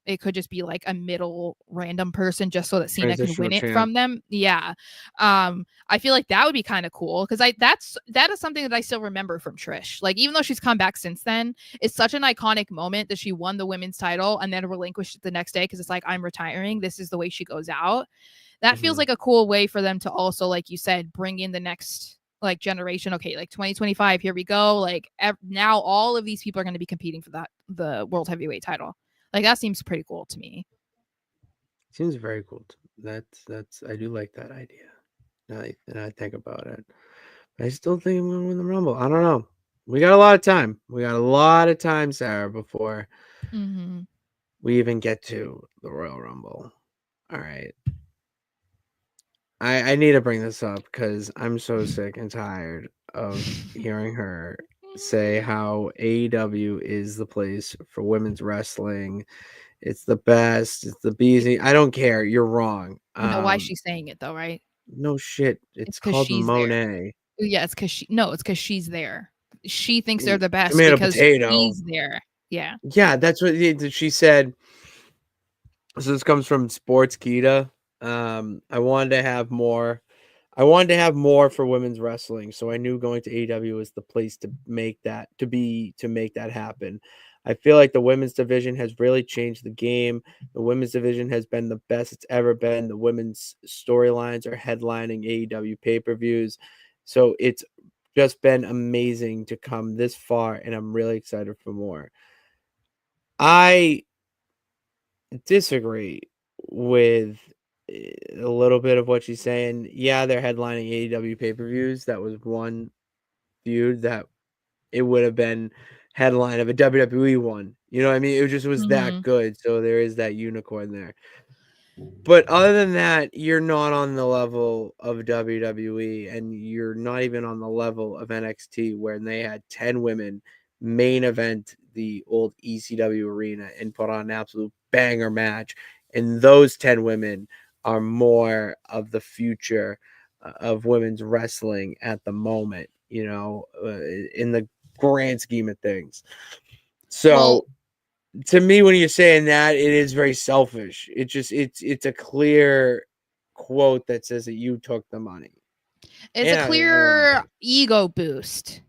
It could just be like a middle random person just so that Cena can win it from them. Yeah. I feel like that would be kind of cool because that is something that I still remember from Trish. Like, even though she's come back since then, it's such an iconic moment that she won the women's title and then relinquished it the next day because it's like, I'm retiring. This is the way she goes out. That feels like a cool way for them to also, like you said, bring in the next like generation. Okay, like 2025, here we go. Like now all of these people are going to be competing for the world heavyweight title. Like, that seems pretty cool to me. Seems very cool. That's I do like that idea. Now that I think about it, but I still think I'm gonna win the Rumble. I don't know. We got a lot of time. Sarah, before we even get to the Royal Rumble. All right. I need to bring this up because I'm so sick and tired of hearing her say how AEW is the place for women's wrestling. It's the best. It's the bee's knees. I don't care. You're wrong. You know why she's saying it though, right? No shit. It's called Monet. Yeah, it's because she's there. She thinks they're the best Tomato because potato. she's there. Yeah. Yeah, that's what she said. So this comes from Sportskeeda. I wanted to have more for women's wrestling, so I knew going to AEW was the place to make that happen. I feel like the women's division has really changed the game. The women's division has been the best it's ever been. The women's storylines are headlining AEW pay-per-views. So it's just been amazing to come this far, and I'm really excited for more. I disagree with a little bit of what she's saying. Yeah, they're headlining AEW pay-per-views. That was one feud that it would have been headline of a WWE one. You know what I mean? It just was that good. So there is that unicorn there. But other than that, you're not on the level of WWE, and you're not even on the level of NXT, where they had 10 women main event the old ECW arena and put on an absolute banger match. And those 10 women are more of the future of women's wrestling at the moment, in the grand scheme of things. So to me, when you're saying that, it is very selfish. It's a clear quote that says that you took the money. It's a clear ego boost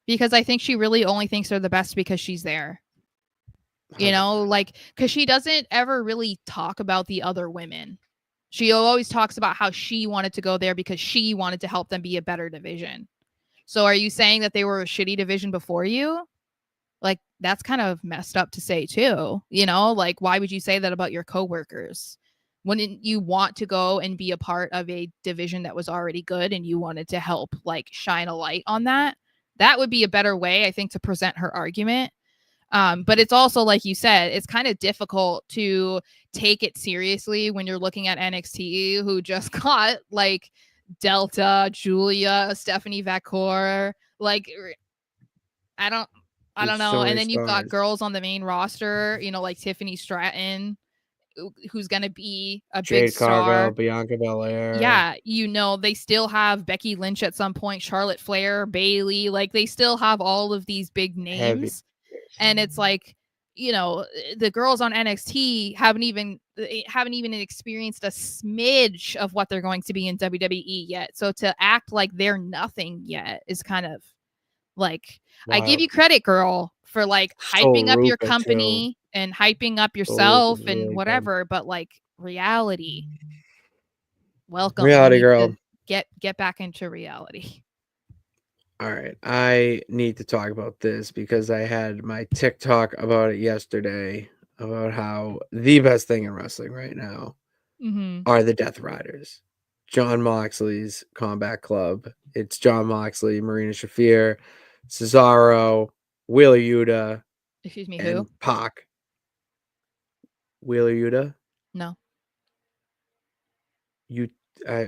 because I think she really only thinks they're the best because she's there. You know, like, because she doesn't ever really talk about the other women. She always talks about how she wanted to go there because she wanted to help them be a better division. So are you saying that they were a shitty division before you? Like, that's kind of messed up to say too. You know, like, why would you say that about your coworkers? Wouldn't you want to go and be a part of a division that was already good and you wanted to help, like, shine a light on that? That would be a better way, I think, to present her argument. But it's also, like you said, it's kind of difficult to take it seriously when you're looking at NXT, who just got like Delta, Julia, Stephanie Vacour. Like, I don't know. And then you've got girls on the main roster, like Tiffany Stratton, who's going to be a big star. Cargill, Bianca Belair. Yeah, they still have Becky Lynch at some point, Charlotte Flair, Bayley. Like, they still have all of these big names. Heavy. And it's like, the girls on NXT haven't even experienced a smidge of what they're going to be in WWE yet. So to act like they're nothing yet is kind of like, wow. I give you credit, girl, for like hyping up your company and hyping up yourself and really whatever, good. But like reality. Welcome. Reality, girl. Get back into reality. All right, I need to talk about this because I had my TikTok about it yesterday. about how the best thing in wrestling right now are the Death Riders. Jon Moxley's Combat Club. It's Jon Moxley, Marina Shafir, Cesaro, Wheeler Yuta. Excuse me, and who? Pac. Wheeler Yuta? No.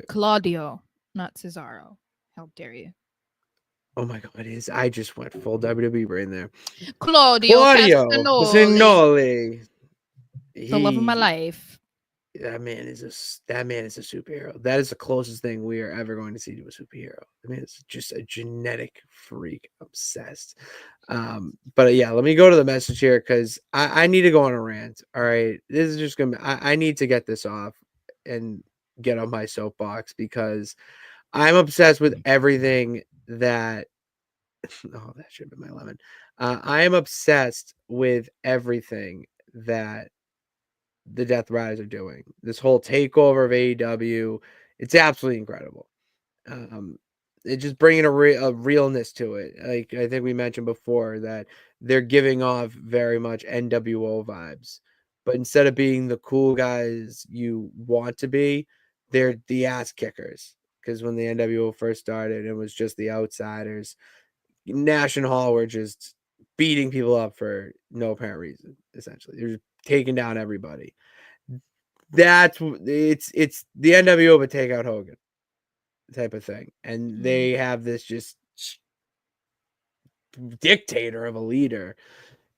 Claudio, not Cesaro. How dare you? Oh my god, I just went full WWE brain there. Claudio Castagnoli. The love of my life. That man is a superhero. That is the closest thing we are ever going to see to a superhero. I mean, it's just a genetic freak, obsessed. But yeah, let me go to the message here because I need to go on a rant. All right, this is just gonna. I need to get this off and get on my soapbox because I'm obsessed with everything that. Oh, that should have been my lemon. I am obsessed with everything that the Death Riders are doing. This whole takeover of AEW, it's absolutely incredible. It's just bringing a realness to it. Like I think we mentioned before that they're giving off very much NWO vibes, but instead of being the cool guys you want to be, they're the ass kickers. Because when the NWO first started, it was just the outsiders. Nash and Hall were just beating people up for no apparent reason. Essentially, they're just taking down everybody. It's the NWO but take out Hogan type of thing, and they have this just dictator of a leader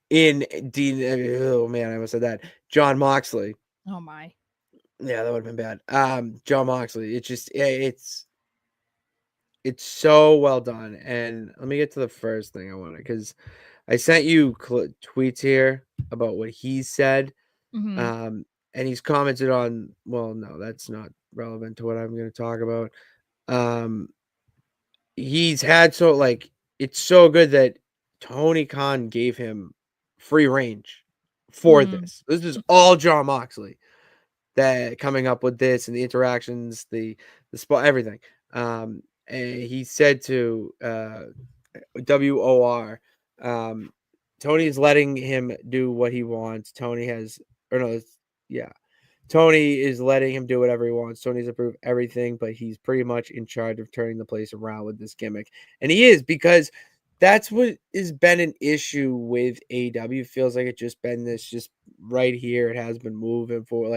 in oh man, I almost said that Jon Moxley. Oh my, yeah, that would have been bad. Jon Moxley. It's just it's so well done. And let me get to the first thing I wanted because I sent you tweets here about what he said. And he's commented on, well, no, that's not relevant to what I'm going to talk about. He's had it's so good that Tony Khan gave him free range for this. This is all Jon Moxley that coming up with this and the interactions, the spot, everything. And he said to WOR, Tony's letting him do what he wants. Tony is letting him do whatever he wants. Tony's approved everything, but he's pretty much in charge of turning the place around with this gimmick. And he is, because that's what has been an issue with AEW. Feels like it's just been this just right here. It has been moving for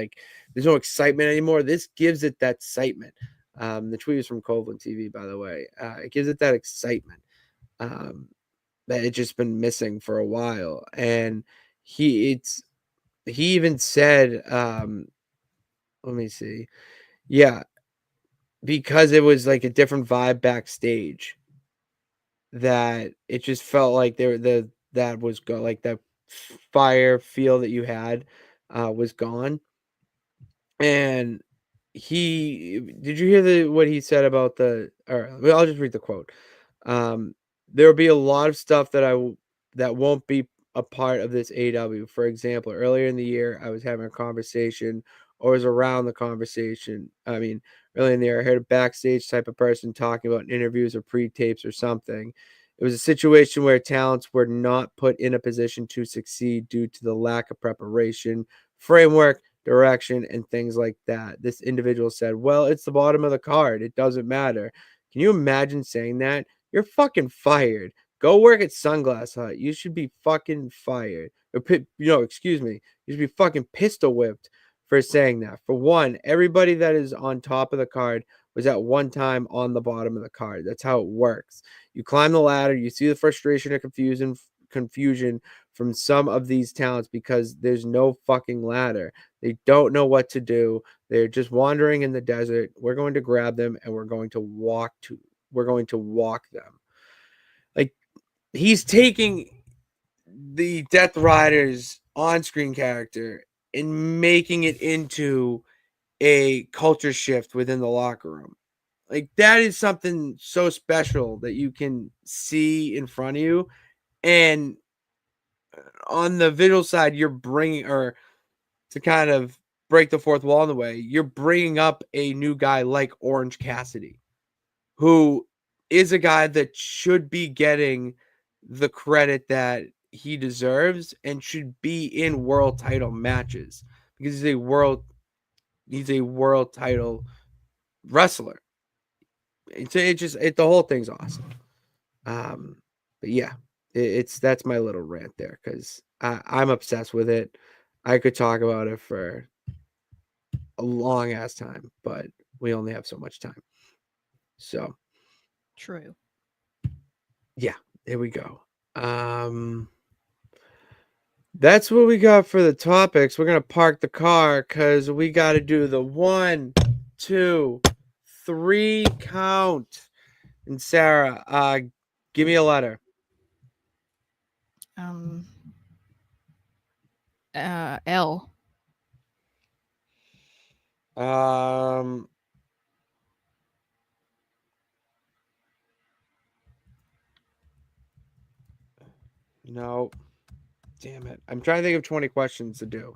there's no excitement anymore. This gives it that excitement. The tweet was from Copeland TV, by the way. It gives it that excitement that it's just been missing for a while. And he even said, let me see. Yeah, because it was like a different vibe backstage. That it just felt like that was like that fire feel that you had was gone. And did you hear what he said about I'll just read the quote. There will be a lot of stuff that won't be a part of this AEW. For example, earlier in the year, I was having a conversation or was around the conversation. I mean, earlier in the year, I heard a backstage type of person talking about interviews or pre-tapes or something. It was a situation where talents were not put in a position to succeed due to the lack of preparation, framework, direction, and things like that. This individual said, well, it's the bottom of the card. It doesn't matter. Can you imagine saying that? You're fucking fired. Go work at Sunglass Hut. You should be fucking fired. Excuse me. You should be fucking pistol whipped for saying that. For one, everybody that is on top of the card was at one time on the bottom of the card. That's how it works. You climb the ladder, you see the frustration and confusion from some of these talents because there's no fucking ladder. They don't know what to do. They're just wandering in the desert. We're going to grab them and we're going to walk them. Like, he's taking the Death Riders on-screen character and making it into a culture shift within the locker room. Like, that is something so special that you can see in front of you. And on the visual side, you're bringing, or to kind of break the fourth wall in the way, you're bringing up a new guy like Orange Cassidy, who is a guy that should be getting the credit that he deserves and should be in world title matches because he's a world title wrestler. The whole thing's awesome. But yeah, that's my little rant there because I'm obsessed with it. I could talk about it for a long ass time, but we only have so much time. So True. Yeah, there we go. That's what we got for the topics. We're gonna park the car because we got to do the 1, 2, 3 count. And Sarah, give me a letter. L. No. Damn it. I'm trying to think of 20 questions to do.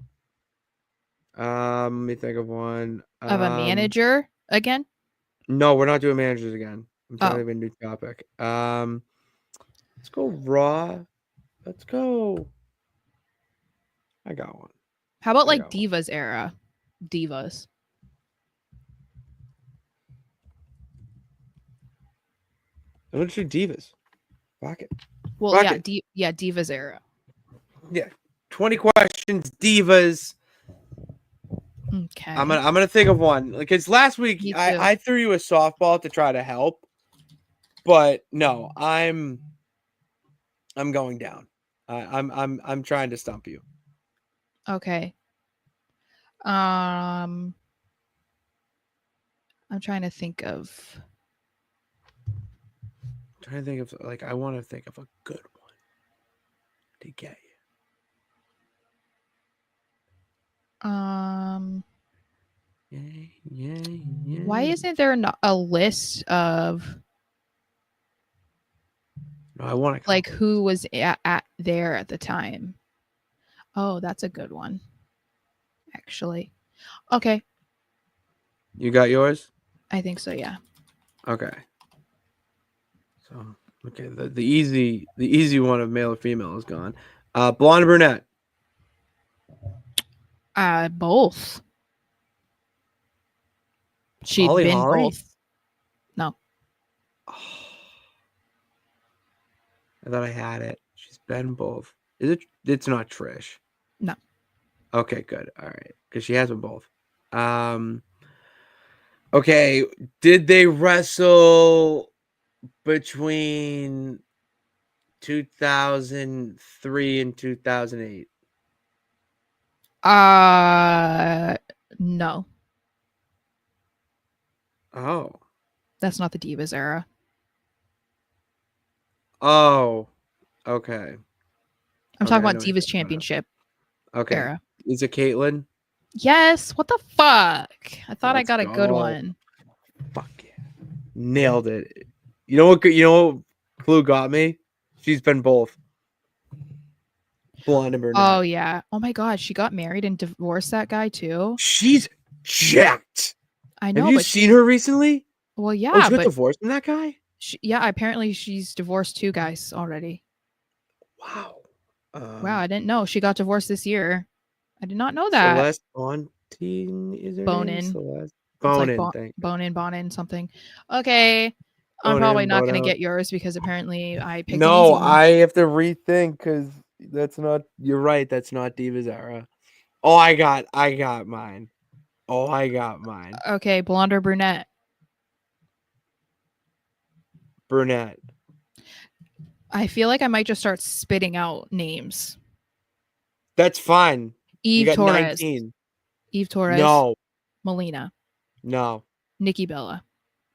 Let me think of one. Of a manager again? No, we're not doing managers again. I'm trying to think of a new topic. Let's go Raw. Let's go. I got one. How about like Divas era? Divas. Let's do Divas. Fuck it. Well, Fuck yeah, Divas era. Yeah. 20 questions, Divas. Okay. I'm gonna think of one. Because last week I threw you a softball to try to help. But no, I'm going down. I'm trying to stump you. Okay. I'm trying to think of. I want to think of a good one to get you. Yeah. Why isn't there a list of? No, I want to like who was at there at the time. Oh, that's a good one. Actually. Okay. You got yours? I think so, yeah. Okay. So, okay, the easy one of male or female is gone. Blonde or brunette? Both. She'd Holly been Holly? both. No. Oh, I thought I had it. She's been both. Is it? It's not Trish. No. Okay, good. All right, because she has been both. Okay, did they wrestle between 2003 and 2008? No. Oh. That's not the Divas era. Oh. Okay. I'm talking about Divas Championship era. Is it Caitlyn? Yes. What the fuck? I thought I got a good one. Fuck yeah. Nailed it. You know what clue got me? She's been both. Blonde and brunette. Oh yeah. Oh my god, she got married and divorced that guy too. She's jacked. I know. Have you seen her recently? Well, yeah. Oh, she got divorced from that guy? Apparently she's divorced 2 guys already. Wow. Wow, I didn't know. She got divorced this year. I did not know that. Celeste Bontin is her name? Celeste Bonin, something. Okay. I'm probably not going to get yours because apparently I picked an easy one. I have to rethink because you're right. That's not Divas era. Oh, I got mine. Okay, blonde or brunette? Brunette. I feel like I might just start spitting out names. That's fine. Eve Torres. 19. Eve Torres. No. Melina. No. Nikki Bella.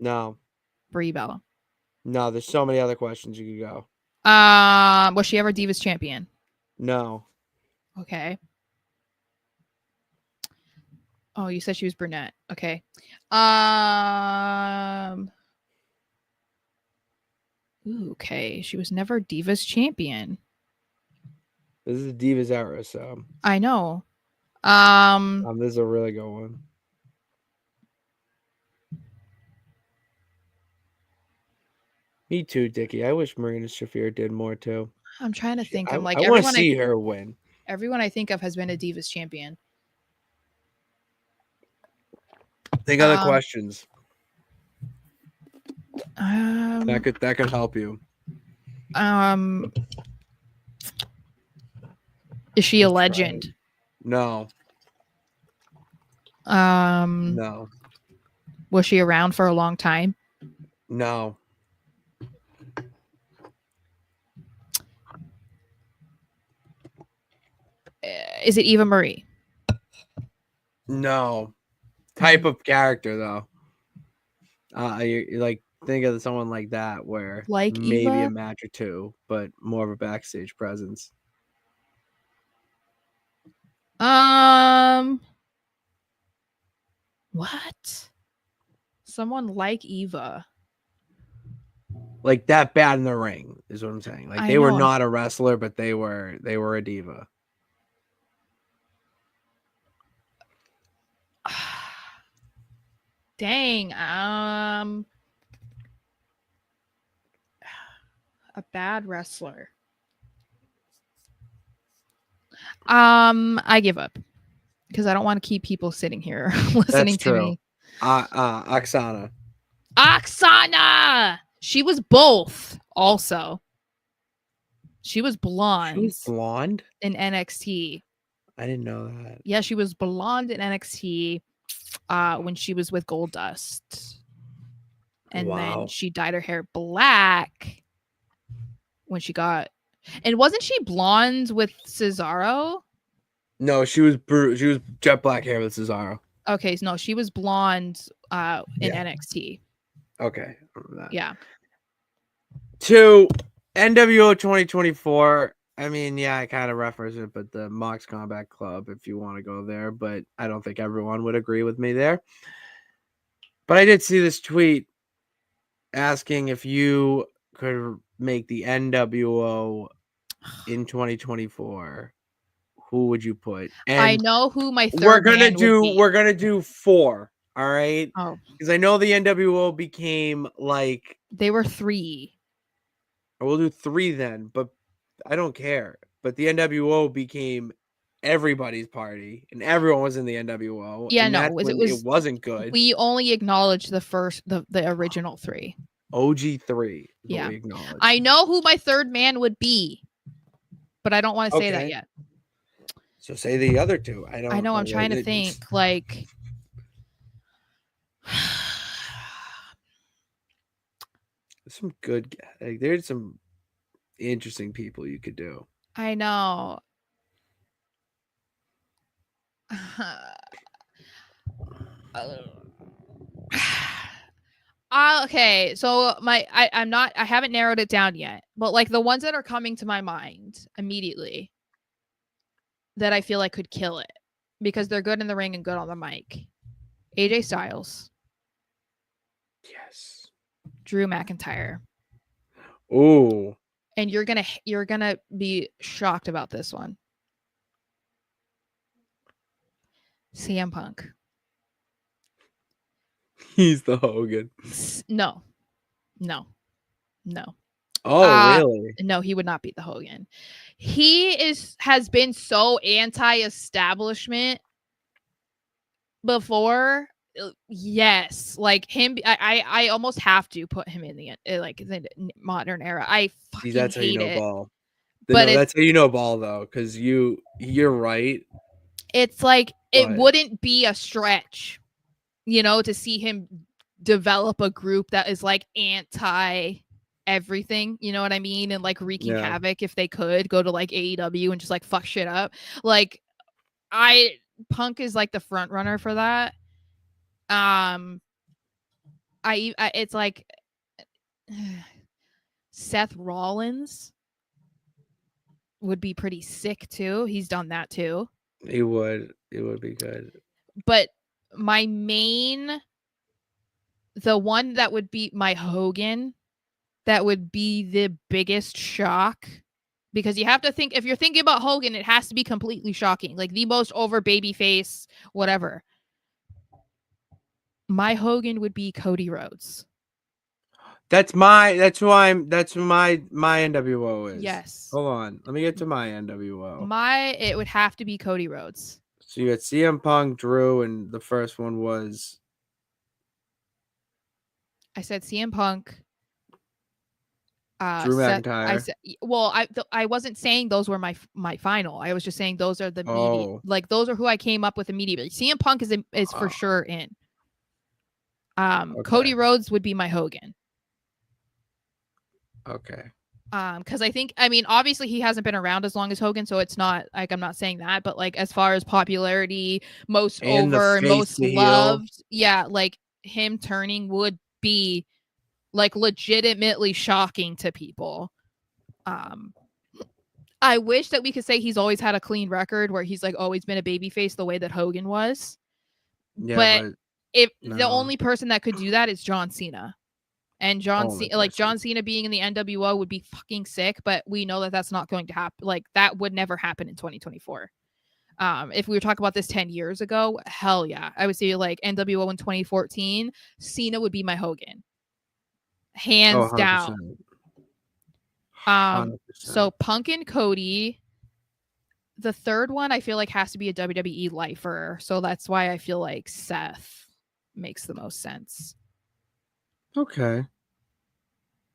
No. Brie Bella. No, there's so many other questions you could go. Was she ever Divas champion? No. Okay. Oh, you said she was brunette. Okay. Okay. She was never Divas champion. This is a Divas era, so. I know. This is a really good one. Me too, Dickie. I wish Marina Shafir did more too. I'm trying to think. I I'm like, want to see her win. Everyone I think of has been a Divas champion. Think other questions. That could help you. Is she a legend? No. No. Was she around for a long time? No. Is it Eva Marie? No. Type of character though. You like think of someone like that where like maybe Eva? a match or two, but more of a backstage presence. What? Someone like Eva. Like that bad in the ring is what I'm saying. Like they were not a wrestler, but they were a diva. Dang. A bad wrestler. I give up because I don't want to keep people sitting here listening to me. Oksana. She was both. Also, she was blonde. She was blonde in NXT. I didn't know that. Yeah, she was blonde in NXT when she was with Goldust. And then she dyed her hair black when she got. And wasn't she blonde with Cesaro? No, she was jet black hair with Cesaro. Okay, no, she was blonde in NXT. Okay, I remember that. Yeah. To NWO 2024. I mean, yeah, I kind of reference it, but the Mox Combat Club, if you want to go there, but I don't think everyone would agree with me there. But I did see this tweet asking if you could make the NWO in 2024. Who would you put? And I know who my third man would be. We're gonna do 4. All right. Oh, because I know the NWO became like they were 3. We'll do 3 then, but I don't care. But the NWO became everybody's party, and everyone was in the NWO. Yeah, and no, it wasn't good. We only acknowledged the original 3. OG 3. Yeah, I know who my third man would be, but I don't want to say that yet. So say the other 2. I know. I'm trying to think. Like, some good. Like, there's some interesting people you could do. I know. Okay, so I haven't narrowed it down yet, but like the ones that are coming to my mind immediately that I feel like could kill it because they're good in the ring and good on the mic. AJ Styles. Yes. Drew McIntyre. Oh. And you're gonna be shocked about this one. CM Punk. He's the Hogan. No. Oh, really? No, he would not be the Hogan. He has been so anti-establishment before. Yes, like him. I almost have to put him in the modern era. I fucking that's hate how you know it. ball. But that's how you know ball though, because you're right. It's like it wouldn't be a stretch, to see him develop a group that is like anti everything, you know what I mean, and like wreaking havoc. If they could go to like AEW and just like fuck shit up, like Punk is like the front runner for that. It's like Seth Rollins would be pretty sick too. He's done that too. It would be good. But the one that would be my Hogan, that would be the biggest shock, because you have to think, if you're thinking about Hogan, it has to be completely shocking, like the most over babyface, whatever. My Hogan would be Cody Rhodes. That's my NWO is. Yes. Hold on. Let me get to my NWO. It would have to be Cody Rhodes. So you got CM Punk, Drew, and the first one was. I said CM Punk. Drew McIntyre. I wasn't saying those were my final. I was just saying those are the those are who I came up with immediately. CM Punk is for sure in. Okay. Cody Rhodes would be my Hogan. Okay. Because obviously he hasn't been around as long as Hogan, so it's not like I'm not saying that, but like as far as popularity, most and over and most loved, yeah, like him turning would be like legitimately shocking to people. I wish that we could say he's always had a clean record where he's like always been a babyface the way that Hogan was. Yeah, but if the only person that could do that is John Cena. And John Cena being in the NWO would be fucking sick, but we know that that's not going to happen. Like that would never happen in 2024. If we were talking about this 10 years ago, hell yeah. I would say like NWO in 2014, Cena would be my Hogan. Hands down. 100%. So Punk and Cody. The third one I feel like has to be a WWE lifer. So that's why I feel like Seth makes the most sense. Okay.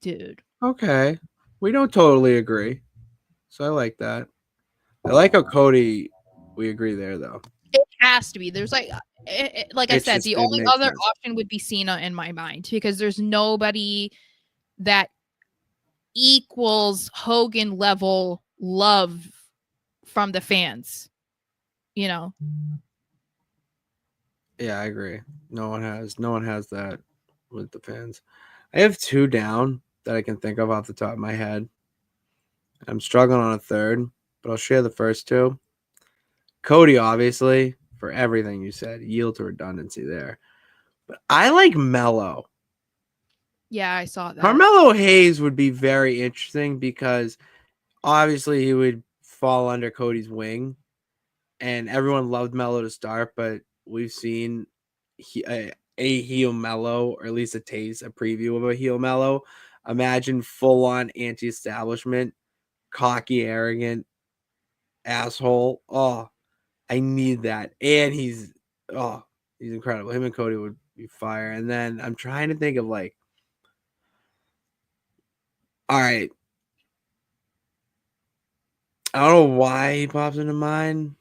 Dude. Okay. We don't totally agree. So I like that. I like how Cody, we agree there though. It has to be. There's like I said, the only other option would be Cena in my mind because there's nobody that equals Hogan level love from the fans. You know? Yeah, I agree. No one has that with the fans. I have two down that I can think of off the top of my head. I'm struggling on a third, but I'll share the first two. Cody, obviously, for everything you said, yield to redundancy there. But I like Mello. Yeah, I saw that. Carmelo Hayes would be very interesting because obviously he would fall under Cody's wing, and everyone loved Mello to start, but we've seen a heel Mello, or at least a preview of a heel Mello. Imagine full-on anti-establishment, cocky, arrogant asshole. Oh, I need that. And he's incredible. Him and Cody would be fire. And then I'm trying to think of like, all right. I don't know why he pops into mind,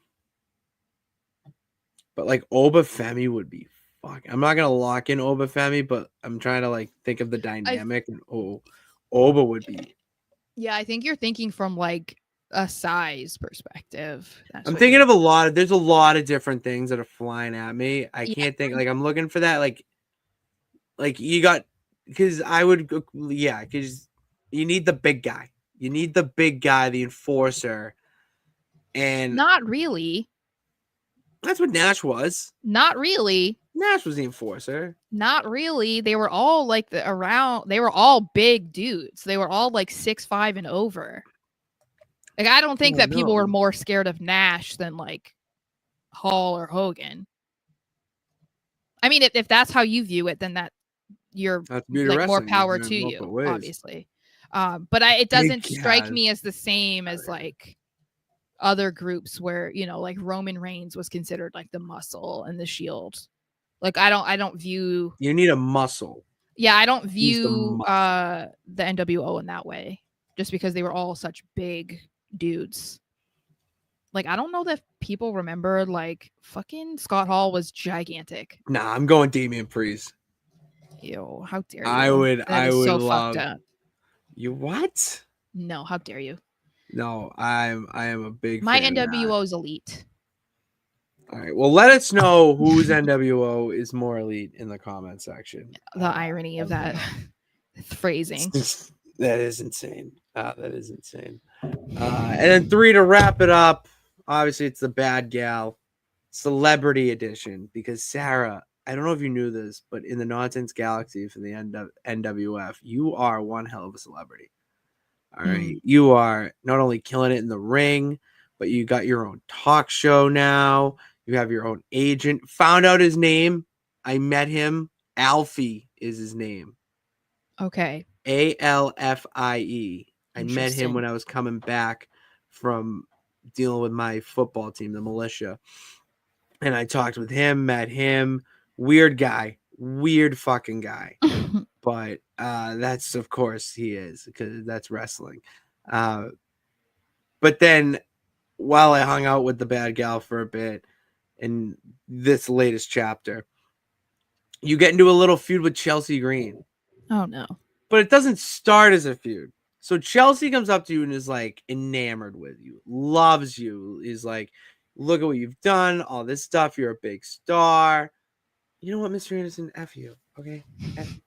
but like Obafemi would be fucking. I'm not gonna lock in Obafemi, but I'm trying to like think of the dynamic. And Oba would be. Yeah, I think you're thinking from like a size perspective. I'm thinking of there's a lot of different things that are flying at me. I can't think, like I'm looking for that, like you got, because I would, because you need the big guy. You need the big guy, the enforcer. And not really. That's what Nash was. Not really. Nash was the enforcer. Not really. They were all like they were all big dudes. They were all like 6'5" and over. Like I don't think that people were more scared of Nash than like Hall or Hogan. I mean, if that's how you view it, then that's like more power to you, obviously. But it doesn't strike me as the same as like other groups where, you know, like Roman Reigns was considered like the muscle and the Shield. Like I don't view. You need a muscle. Yeah, I don't view the NWO in that way, just because they were all such big dudes. Like I don't know that people remember like fucking Scott Hall was gigantic. Nah, I'm going Damian Priest. Ew, how dare you? I would so love. Fucked up. You what? No, how dare you? No, I am a big. My NWO is elite. All right. Well, let us know whose NWO is more elite in the comment section. The irony of that phrasing. That is insane. That is insane. And then 3 to wrap it up. Obviously, it's the Bad Gal Celebrity Edition, because Sara, I don't know if you knew this, but in the Nonsense Galaxy for the NWF, you are one hell of a celebrity. All right. You are not only killing it in the ring, but you got your own talk show now. You have your own agent. Found out his name. I met him. Alfie is his name. Okay. Alfie. I met him when I was coming back from dealing with my football team, the militia. And I talked with him, met him. Weird guy. Weird fucking guy. But that's, of course, he is, because that's wrestling. But then, while I hung out with the bad gal for a bit in this latest chapter, you get into a little feud with Chelsea Green. Oh, no. But it doesn't start as a feud. So Chelsea comes up to you and is like enamored with you, loves you, is like, look at what you've done, all this stuff. You're a big star. You know what, Mr. Anderson? F you, okay? F you.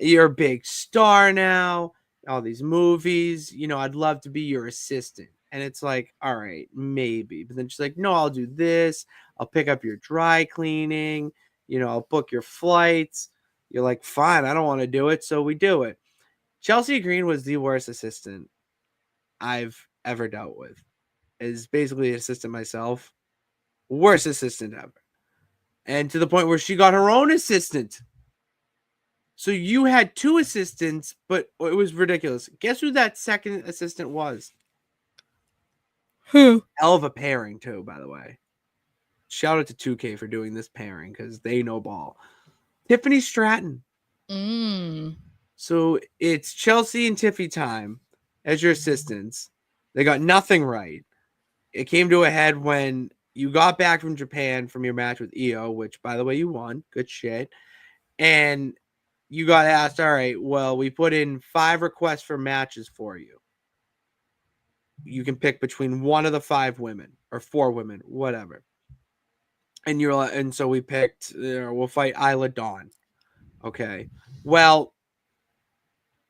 You're a big star now. All these movies. You know, I'd love to be your assistant. And it's like, all right, maybe. But then she's like, no, I'll do this. I'll pick up your dry cleaning. You know, I'll book your flights. You're like, fine, I don't want to do it. So we do it. Chelsea Green was the worst assistant I've ever dealt with. Is basically an assistant myself. Worst assistant ever. And to the point where she got her own assistant. So you had 2 assistants, but it was ridiculous. Guess who that second assistant was? Who? Hell of a pairing, too, by the way. Shout out to 2K for doing this pairing, because they know ball. Tiffany Stratton. So it's Chelsea and Tiffy time as your assistants. They got nothing right. It came to a head when you got back from Japan from your match with Io, which, by the way, you won. Good shit. And you got asked, all right, well, we put in 5 requests for matches for you. You can pick between one of the 5 women or 4 women, whatever. And you're like, and so we picked, we'll fight Isla Dawn. Okay. Well,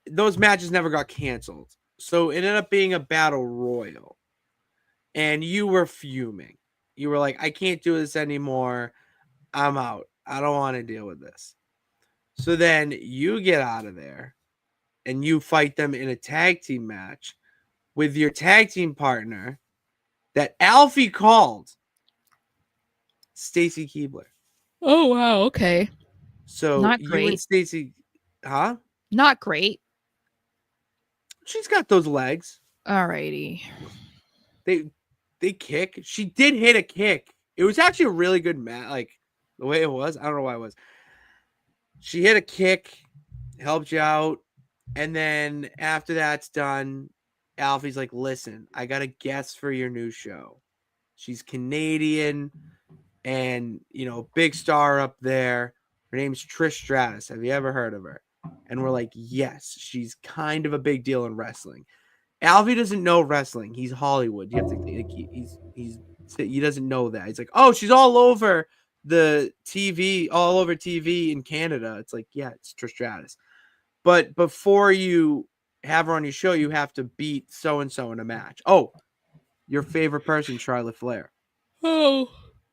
those matches never got canceled. So it ended up being a battle royal. And you were fuming. You were like, I can't do this anymore. I'm out. I don't want to deal with this. So then you get out of there and you fight them in a tag team match with your tag team partner that Alfie called Stacy Keibler. Oh, wow. Okay. So Not you great. and Stacy, huh? Not great. She's got those legs. Alrighty. They kick. She did hit a kick. It was actually a really good match. Like the way it was, I don't know why it was. She hit a kick, helped you out, and then after that's done, Alfie's like, listen, I got a guest for your new show. She's Canadian and, you know, big star up there. Her name's Trish Stratus. Have you ever heard of her? And we're like, yes, she's kind of a big deal in wrestling. Alfie doesn't know wrestling. He's Hollywood. You have to, he doesn't know that. He's like, oh, she's all over the TV, all over TV in Canada. It's like, yeah, it's Trish Stratus. But before you have her on your show, you have to beat so-and-so in a match. Oh, your favorite person, Charlotte Flair. Oh,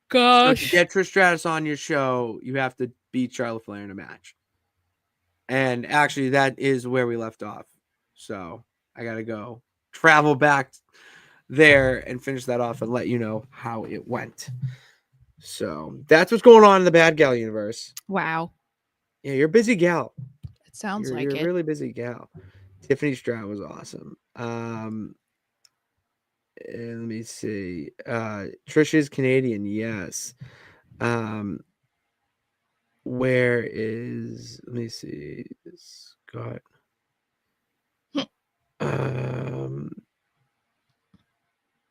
gosh. So to get Trish Stratus on your show, you have to beat Charlotte Flair in a match. And actually, that is where we left off. So I got to go travel back there and finish that off and let you know how it went. So that's what's going on in the Bad Gal universe. Wow. Yeah, you're a busy gal. It sounds you're a really busy gal. Tiffany Stratton was awesome. And let me see. Trisha's Canadian, yes. Where is, let me see. Scott.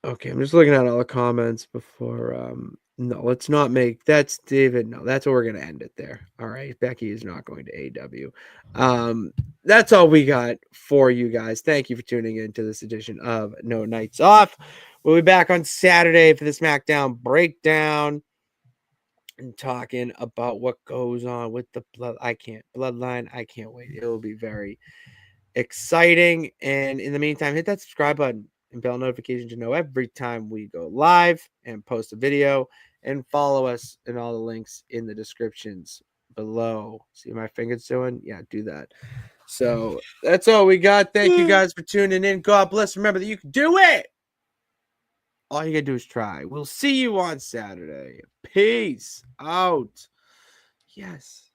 Okay, I'm just looking at all the comments before. No, let's not make, that's David. No, that's what we're gonna end it there. All right, Becky is not going to AW. That's all we got for you guys. Thank you for tuning in to this edition of No Nights Off. We'll be back on Saturday for the SmackDown breakdown and talking about what goes on with the bloodline. I can't wait. It will be very exciting. And in the meantime, hit that subscribe button and bell notification to know every time we go live and post a video, and follow us in all the links in the descriptions below. See what my finger's doing? Yeah, do that. So that's all we got. Thank you guys for tuning in. God bless. Remember that you can do it. All you gotta do is try. We'll see you on Saturday. Peace out. Yes.